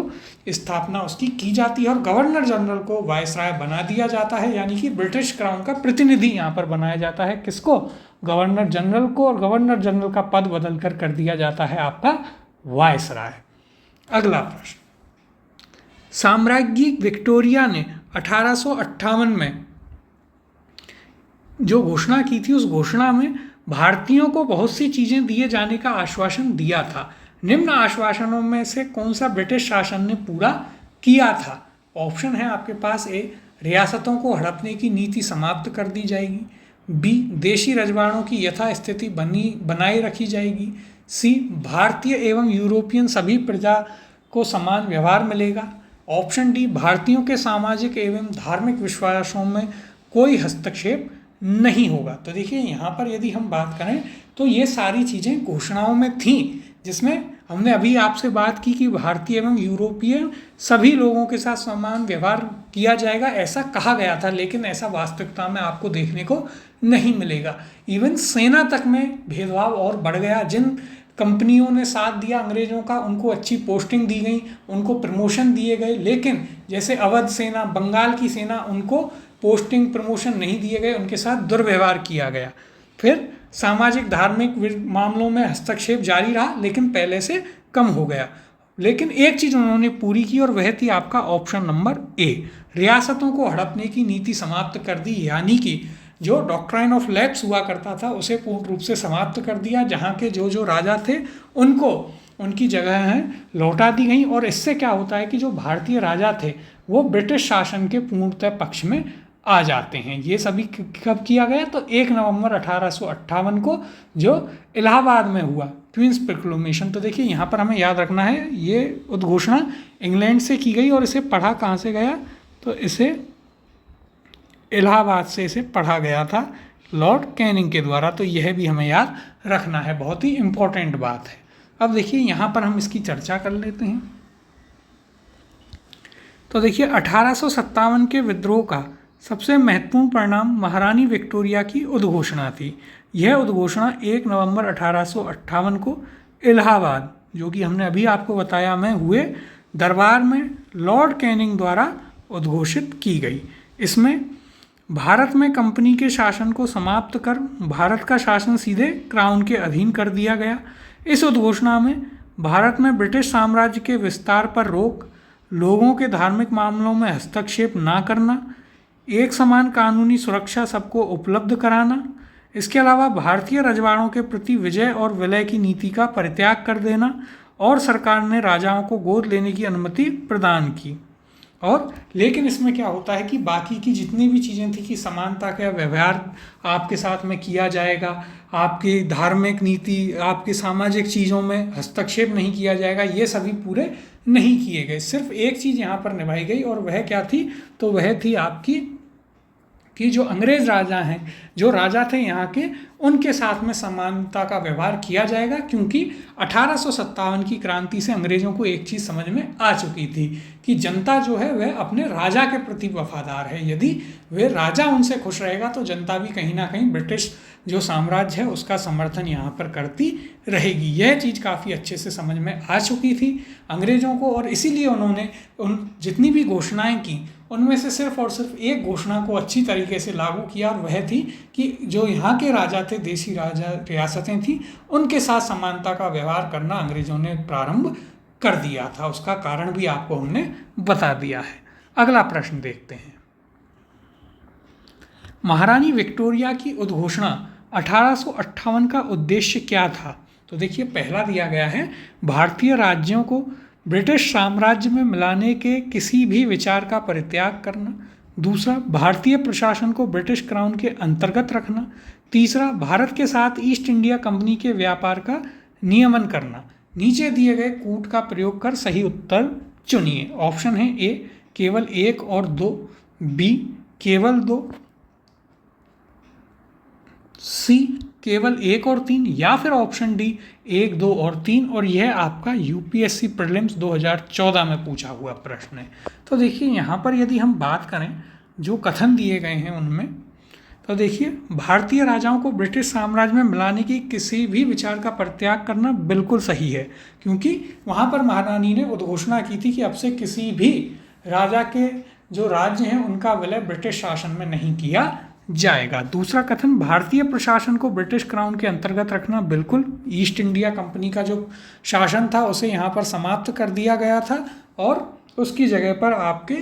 स्थापना उसकी की जाती है और गवर्नर जनरल को वायसराय बना दिया जाता है यानी कि ब्रिटिश क्राउन का प्रतिनिधि यहाँ पर बनाया जाता है। किसको? गवर्नर जनरल को। और गवर्नर जनरल का पद बदल कर दिया जाता है आपका वायसराय। अगला प्रश्न, साम्राज्ञी विक्टोरिया ने 1858 में जो घोषणा की थी उस घोषणा में भारतीयों को बहुत सी चीज़ें दिए जाने का आश्वासन दिया था। निम्न आश्वासनों में से कौन सा ब्रिटिश शासन ने पूरा किया था? ऑप्शन है आपके पास, ए रियासतों को हड़पने की नीति समाप्त कर दी जाएगी, बी देशी रजवाड़ों की यथास्थिति बनाए रखी जाएगी, सी भारतीय एवं यूरोपियन सभी प्रजा को समान व्यवहार मिलेगा, ऑप्शन डी भारतीयों के सामाजिक एवं धार्मिक विश्वासों में कोई हस्तक्षेप नहीं होगा। तो देखिए यहाँ पर यदि हम बात करें तो ये सारी चीज़ें घोषणाओं में थीं जिसमें हमने अभी आपसे बात की कि भारतीय एवं यूरोपीय सभी लोगों के साथ समान व्यवहार किया जाएगा, ऐसा कहा गया था, लेकिन ऐसा वास्तविकता में आपको देखने को नहीं मिलेगा। इवन सेना तक में भेदभाव और बढ़ गया। जिन कंपनियों ने साथ दिया अंग्रेजों का, उनको अच्छी पोस्टिंग दी गई, उनको प्रमोशन दिए गए, लेकिन जैसे अवध सेना, बंगाल की सेना, उनको पोस्टिंग प्रमोशन नहीं दिए गए, उनके साथ दुर्व्यवहार किया गया। फिर सामाजिक धार्मिक मामलों में हस्तक्षेप जारी रहा, लेकिन पहले से कम हो गया। लेकिन एक चीज़ उन्होंने पूरी की और वह थी आपका ऑप्शन नंबर ए, रियासतों को हड़पने की नीति समाप्त कर दी, यानी कि जो डॉक्ट्राइन ऑफ लैप्स हुआ करता था उसे पूर्ण रूप से समाप्त कर दिया। जहाँ के जो राजा थे उनको उनकी जगह हैं लौटा दी गई। और इससे क्या होता है कि जो भारतीय राजा थे वो ब्रिटिश शासन के पूर्णतः पक्ष में आ जाते हैं। ये सभी कब किया गया? तो 1 नवंबर 1858 को जो इलाहाबाद में हुआ क्वींस प्रोक्लेमेशन। तो देखिए यहाँ पर हमें याद रखना है, ये उद्घोषणा इंग्लैंड से की गई और इसे पढ़ा कहाँ से गया? तो इसे इलाहाबाद से इसे पढ़ा गया था लॉर्ड कैनिंग के द्वारा। तो यह भी हमें याद रखना है, बहुत ही इम्पोर्टेंट बात है। अब देखिए यहाँ पर हम इसकी चर्चा कर लेते हैं। तो देखिए 1857 के विद्रोह का सबसे महत्वपूर्ण परिणाम महारानी विक्टोरिया की उद्घोषणा थी। यह उद्घोषणा 1 नवंबर 1858 को इलाहाबाद, जो कि हमने अभी आपको बताया में हुए दरबार में लॉर्ड कैनिंग द्वारा उद्घोषित की गई। इसमें भारत में कंपनी के शासन को समाप्त कर भारत का शासन सीधे क्राउन के अधीन कर दिया गया। इस उद्घोषणा में भारत में ब्रिटिश साम्राज्य के विस्तार पर रोक, लोगों के धार्मिक मामलों में हस्तक्षेप ना करना, एक समान कानूनी सुरक्षा सबको उपलब्ध कराना, इसके अलावा भारतीय रजवाड़ों के प्रति विजय और विलय की नीति का परित्याग कर देना, और सरकार ने राजाओं को गोद लेने की अनुमति प्रदान की। और लेकिन इसमें क्या होता है कि बाकी की जितनी भी चीज़ें थी कि समानता का व्यवहार आपके साथ में किया जाएगा, आपकी धार्मिक नीति, आपके सामाजिक चीज़ों में हस्तक्षेप नहीं किया जाएगा, ये सभी पूरे नहीं किए गए। सिर्फ एक चीज़ यहाँ पर निभाई गई और वह क्या थी? तो वह थी आपकी कि जो अंग्रेज राजा हैं, जो राजा थे यहाँ के, उनके साथ में समानता का व्यवहार किया जाएगा, क्योंकि 1857 की क्रांति से अंग्रेजों को एक चीज़ समझ में आ चुकी थी कि जनता जो है वह अपने राजा के प्रति वफादार है। यदि वे राजा उनसे खुश रहेगा तो जनता भी कहीं ना कहीं ब्रिटिश जो साम्राज्य है उसका समर्थन यहाँ पर करती रहेगी। यह चीज़ काफ़ी अच्छे से समझ में आ चुकी थी अंग्रेज़ों को, और इसीलिए उन्होंने उन जितनी भी घोषणाएं की उनमें से सिर्फ और सिर्फ एक घोषणा को अच्छी तरीके से लागू किया, और वह थी कि जो यहाँ के राजा थे, देसी राजा रियासतें थीं, उनके साथ समानता का व्यवहार करना अंग्रेज़ों ने प्रारंभ कर दिया था। उसका कारण भी आपको हमने बता दिया है। अगला प्रश्न देखते हैं। महारानी विक्टोरिया की उद्घोषणा 1858 का उद्देश्य क्या था? तो देखिए पहला दिया गया है, भारतीय राज्यों को ब्रिटिश साम्राज्य में मिलाने के किसी भी विचार का परित्याग करना। दूसरा, भारतीय प्रशासन को ब्रिटिश क्राउन के अंतर्गत रखना। तीसरा, भारत के साथ ईस्ट इंडिया कंपनी के व्यापार का नियमन करना। नीचे दिए गए कूट का प्रयोग कर सही उत्तर चुनिए। ऑप्शन है ए केवल 1 और 2, बी केवल 2, सी केवल 1 और 3, या फिर ऑप्शन डी 1, 2 और 3। और यह आपका यूपीएससी प्रीलिम्स 2014 में पूछा हुआ प्रश्न है। तो देखिए यहाँ पर यदि हम बात करें जो कथन दिए गए हैं उनमें, तो देखिए भारतीय राजाओं को ब्रिटिश साम्राज्य में मिलाने की किसी भी विचार का परित्याग करना बिल्कुल सही है, क्योंकि वहाँ पर महारानी ने उद्घोषणा की थी कि अब से किसी भी राजा के जो राज्य हैं उनका विलय ब्रिटिश शासन में नहीं किया जाएगा। दूसरा कथन, भारतीय प्रशासन को ब्रिटिश क्राउन के अंतर्गत रखना, बिल्कुल ईस्ट इंडिया कंपनी का जो शासन था उसे यहाँ पर समाप्त कर दिया गया था और उसकी जगह पर आपके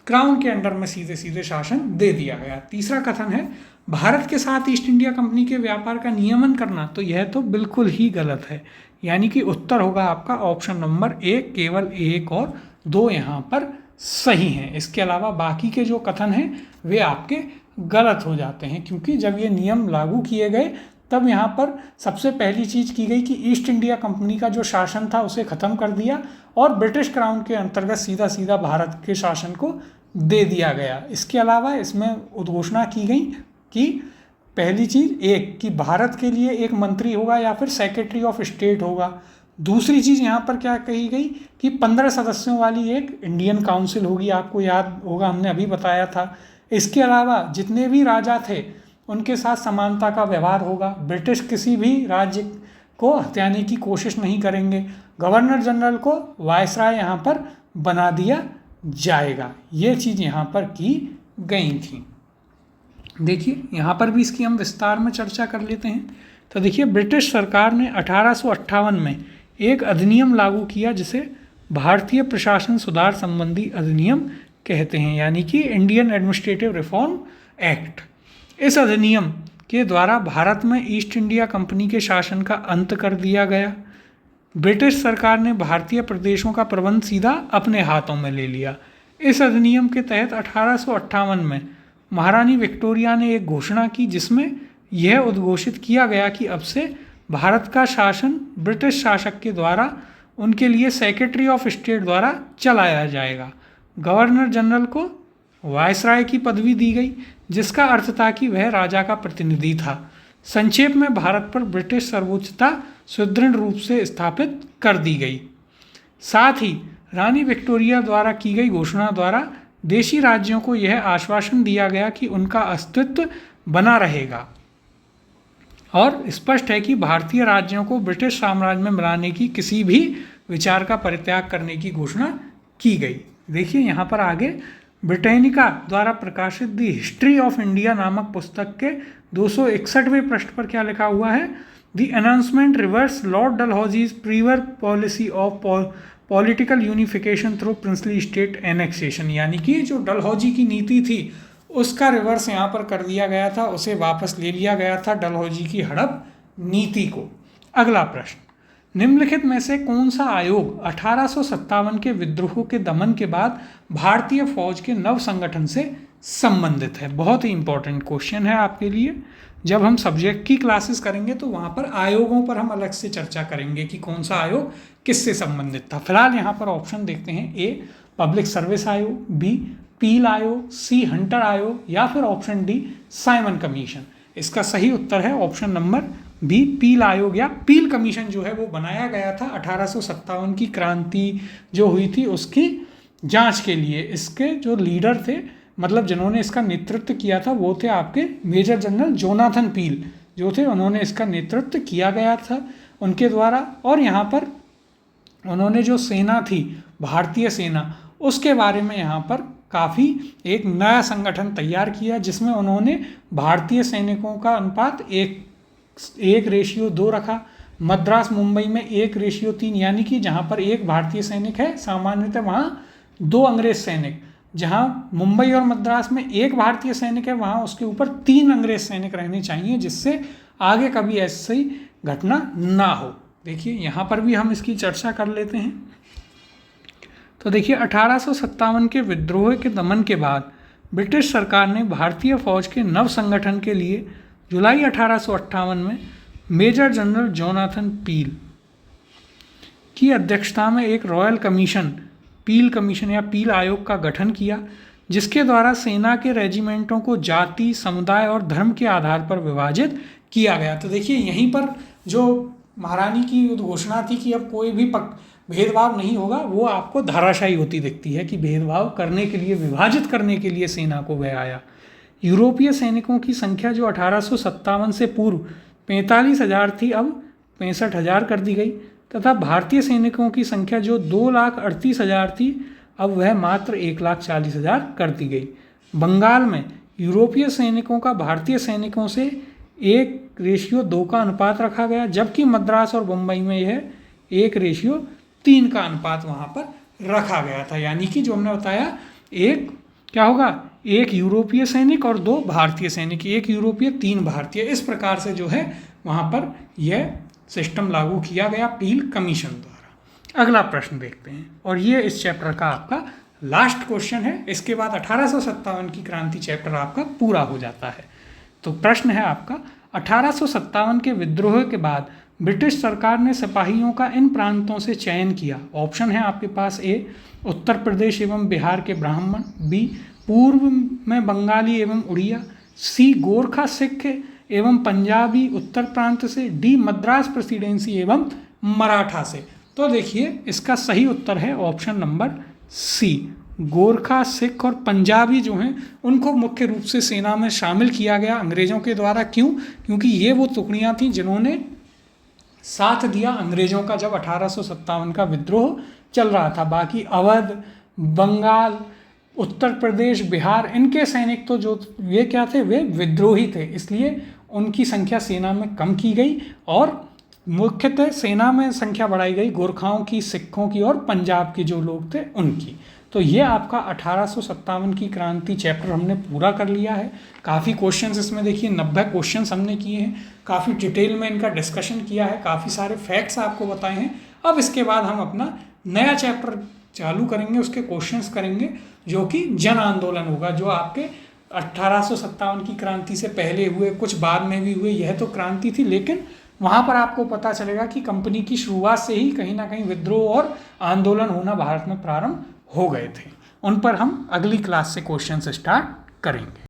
क्राउन के अंडर में सीधे सीधे शासन दे दिया गया। तीसरा कथन है, भारत के साथ ईस्ट इंडिया कंपनी के व्यापार का नियमन करना, तो यह तो बिल्कुल ही गलत है, यानी कि उत्तर होगा आपका ऑप्शन नंबर 1 केवल 1 और 2 यहाँ पर सही हैं। इसके अलावा बाकी के जो कथन हैं वे आपके गलत हो जाते हैं, क्योंकि जब ये नियम लागू किए गए तब यहाँ पर सबसे पहली चीज़ की गई कि ईस्ट इंडिया कंपनी का जो शासन था उसे ख़त्म कर दिया और ब्रिटिश क्राउन के अंतर्गत सीधा सीधा भारत के शासन को दे दिया गया। इसके अलावा इसमें उद्घोषणा की गई कि पहली चीज़ एक कि भारत के लिए एक मंत्री होगा या फिर सेक्रेटरी ऑफ स्टेट होगा। दूसरी चीज़ यहाँ पर क्या कही गई कि 15 सदस्यों वाली एक इंडियन काउंसिल होगी, आपको याद होगा हमने अभी बताया था। इसके अलावा जितने भी राजा थे उनके साथ समानता का व्यवहार होगा, ब्रिटिश किसी भी राज्य को हथियाने की कोशिश नहीं करेंगे, गवर्नर जनरल को वायसराय यहाँ पर बना दिया जाएगा। ये चीज़ यहाँ पर की गई थी। देखिए यहाँ पर भी इसकी हम विस्तार में चर्चा कर लेते हैं। तो देखिए ब्रिटिश सरकार ने 1858 में एक अधिनियम लागू किया जिसे भारतीय प्रशासन सुधार संबंधी अधिनियम कहते हैं, यानी कि इंडियन एडमिनिस्ट्रेटिव रिफॉर्म एक्ट। इस अधिनियम के द्वारा भारत में ईस्ट इंडिया कंपनी के शासन का अंत कर दिया गया। ब्रिटिश सरकार ने भारतीय प्रदेशों का प्रबंध सीधा अपने हाथों में ले लिया। इस अधिनियम के तहत 1858 में महारानी विक्टोरिया ने एक घोषणा की जिसमें यह उद्घोषित किया गया कि अब से भारत का शासन ब्रिटिश शासक के द्वारा उनके लिए सेक्रेटरी ऑफ स्टेट द्वारा चलाया जाएगा। गवर्नर जनरल को वायसराय की पदवी दी गई, जिसका अर्थ था कि वह राजा का प्रतिनिधि था। संक्षेप में भारत पर ब्रिटिश सर्वोच्चता सुदृढ़ रूप से स्थापित कर दी गई। साथ ही रानी विक्टोरिया द्वारा की गई घोषणा द्वारा देशी राज्यों को यह आश्वासन दिया गया कि उनका अस्तित्व बना रहेगा और स्पष्ट है कि भारतीय राज्यों को ब्रिटिश साम्राज्य में मिलाने की किसी भी विचार का परित्याग करने की घोषणा की गई। देखिए यहाँ पर आगे ब्रिटेनिका द्वारा प्रकाशित द हिस्ट्री ऑफ इंडिया नामक पुस्तक के 261वें पृष्ठ पर क्या लिखा हुआ है, the announcement reverse Lord Dalhousie's previous policy of political unification through princely state annexation, यानी कि जो डलहौजी की नीति थी उसका रिवर्स यहाँ पर कर दिया गया था, उसे वापस ले लिया गया था डलहौजी की हड़प नीति को। अगला प्रश्न, निम्नलिखित में से कौन सा आयोग 1857 के विद्रोह के दमन के बाद भारतीय फौज के नव संगठन से संबंधित है? बहुत ही इंपॉर्टेंट क्वेश्चन है आपके लिए। जब हम सब्जेक्ट की क्लासेस करेंगे तो वहाँ पर आयोगों पर हम अलग से चर्चा करेंगे कि कौन सा आयोग किससे संबंधित था। फिलहाल यहाँ पर ऑप्शन देखते हैं, ए पब्लिक सर्विस आयोग, बी पील आयोग, सी हंटर आयोग या फिर ऑप्शन डी साइमन कमीशन। इसका सही उत्तर है ऑप्शन नंबर बी पील आयोग या पील कमीशन जो है वो बनाया गया था 1857 की क्रांति जो हुई थी उसकी जांच के लिए। इसके जो लीडर थे, मतलब जिन्होंने इसका नेतृत्व किया था, वो थे आपके मेजर जनरल जोनाथन पील जो थे, उन्होंने इसका नेतृत्व किया गया था उनके द्वारा। और यहाँ पर उन्होंने जो सेना थी भारतीय सेना, उसके बारे में यहाँ पर काफ़ी एक नया संगठन तैयार किया जिसमें उन्होंने भारतीय सैनिकों का अनुपात 1:2 रखा। मद्रास मुंबई में 1:3, यानी कि जहाँ पर एक भारतीय सैनिक है सामान्यतः वहाँ 2 अंग्रेज सैनिक, जहाँ मुंबई और मद्रास में एक भारतीय सैनिक है वहाँ उसके ऊपर 3 अंग्रेज सैनिक रहने चाहिए, जिससे आगे कभी ऐसी घटना ना हो। देखिए यहाँ पर भी हम इसकी चर्चा कर लेते हैं। तो देखिए 1857 के विद्रोह के दमन के बाद ब्रिटिश सरकार ने भारतीय फौज के नव संगठन के लिए जुलाई 1858 में मेजर जनरल जोनाथन पील की अध्यक्षता में एक रॉयल कमीशन, पील कमीशन या पील आयोग का गठन किया, जिसके द्वारा सेना के रेजिमेंटों को जाति, समुदाय और धर्म के आधार पर विभाजित किया गया। तो देखिए यहीं पर जो महारानी की घोषणा थी कि अब कोई भी भेदभाव नहीं होगा, वो आपको धाराशायी होती दिखती है कि भेदभाव करने के लिए, विभाजित करने के लिए सेना को वह आया। यूरोपीय सैनिकों की संख्या जो 1857 से पूर्व 45,000 थी अब 65,000 कर दी गई, तथा भारतीय सैनिकों की संख्या जो 2,38,000 थी अब वह मात्र 1,40,000 कर दी गई। बंगाल में यूरोपीय सैनिकों का भारतीय सैनिकों से 1:2 का अनुपात रखा गया, जबकि मद्रास और मुंबई में यह 1:3 का अनुपात वहाँ पर रखा गया था। यानी कि जो हमने बताया, एक क्या होगा, 1 यूरोपीय सैनिक और 2 भारतीय सैनिक, 1 यूरोपीय 3 भारतीय, इस प्रकार से जो है वहाँ पर यह सिस्टम लागू किया गया पील कमीशन द्वारा। अगला प्रश्न देखते हैं, और ये इस चैप्टर का आपका लास्ट क्वेश्चन है। इसके बाद 1857 की क्रांति चैप्टर आपका पूरा हो जाता है। तो प्रश्न है आपका, 1857 के विद्रोह के बाद ब्रिटिश सरकार ने सिपाहियों का इन प्रांतों से चयन किया। ऑप्शन है आपके पास, ए उत्तर प्रदेश एवं बिहार के ब्राह्मण, बी पूर्व में बंगाली एवं उड़िया, सी गोरखा सिख एवं पंजाबी उत्तर प्रांत से, डी मद्रास प्रेसिडेंसी एवं मराठा से। तो देखिए इसका सही उत्तर है option number C. Gorkha, Sikh और पंजाबी जो हैं उनको मुख्य रूप से सेना में शामिल किया गया अंग्रेज़ों के द्वारा। क्यों? क्योंकि ये वो टुकड़ियाँ थीं जिन्होंने साथ दिया अंग्रेज़ों का जब 1857 का विद्रोह चल रहा था। बाकी अवध, बंगाल, उत्तर प्रदेश, बिहार, इनके सैनिक तो जो ये क्या थे, वे विद्रोही थे, इसलिए उनकी संख्या सेना में कम की गई और मुख्यतः सेना में संख्या बढ़ाई गई गोरखाओं की, सिखों की और पंजाब के जो लोग थे उनकी। तो ये आपका 1857 की क्रांति चैप्टर हमने पूरा कर लिया है। काफ़ी क्वेश्चंस इसमें देखिए 90 क्वेश्चंस हमने किए हैं, काफ़ी डिटेल में इनका डिस्कशन किया है, काफ़ी सारे फैक्ट्स आपको बताए हैं। अब इसके बाद हम अपना नया चैप्टर चालू करेंगे, उसके क्वेश्चंस करेंगे जो कि जन आंदोलन होगा, जो आपके 1857 की क्रांति से पहले हुए, कुछ बाद में भी हुए। यह तो क्रांति थी, लेकिन वहाँ पर आपको पता चलेगा कि कंपनी की शुरुआत से ही कहीं ना कहीं विद्रोह और आंदोलन होना भारत में प्रारंभ हो गए थे। उन पर हम अगली क्लास से क्वेश्चन स्टार्ट करेंगे।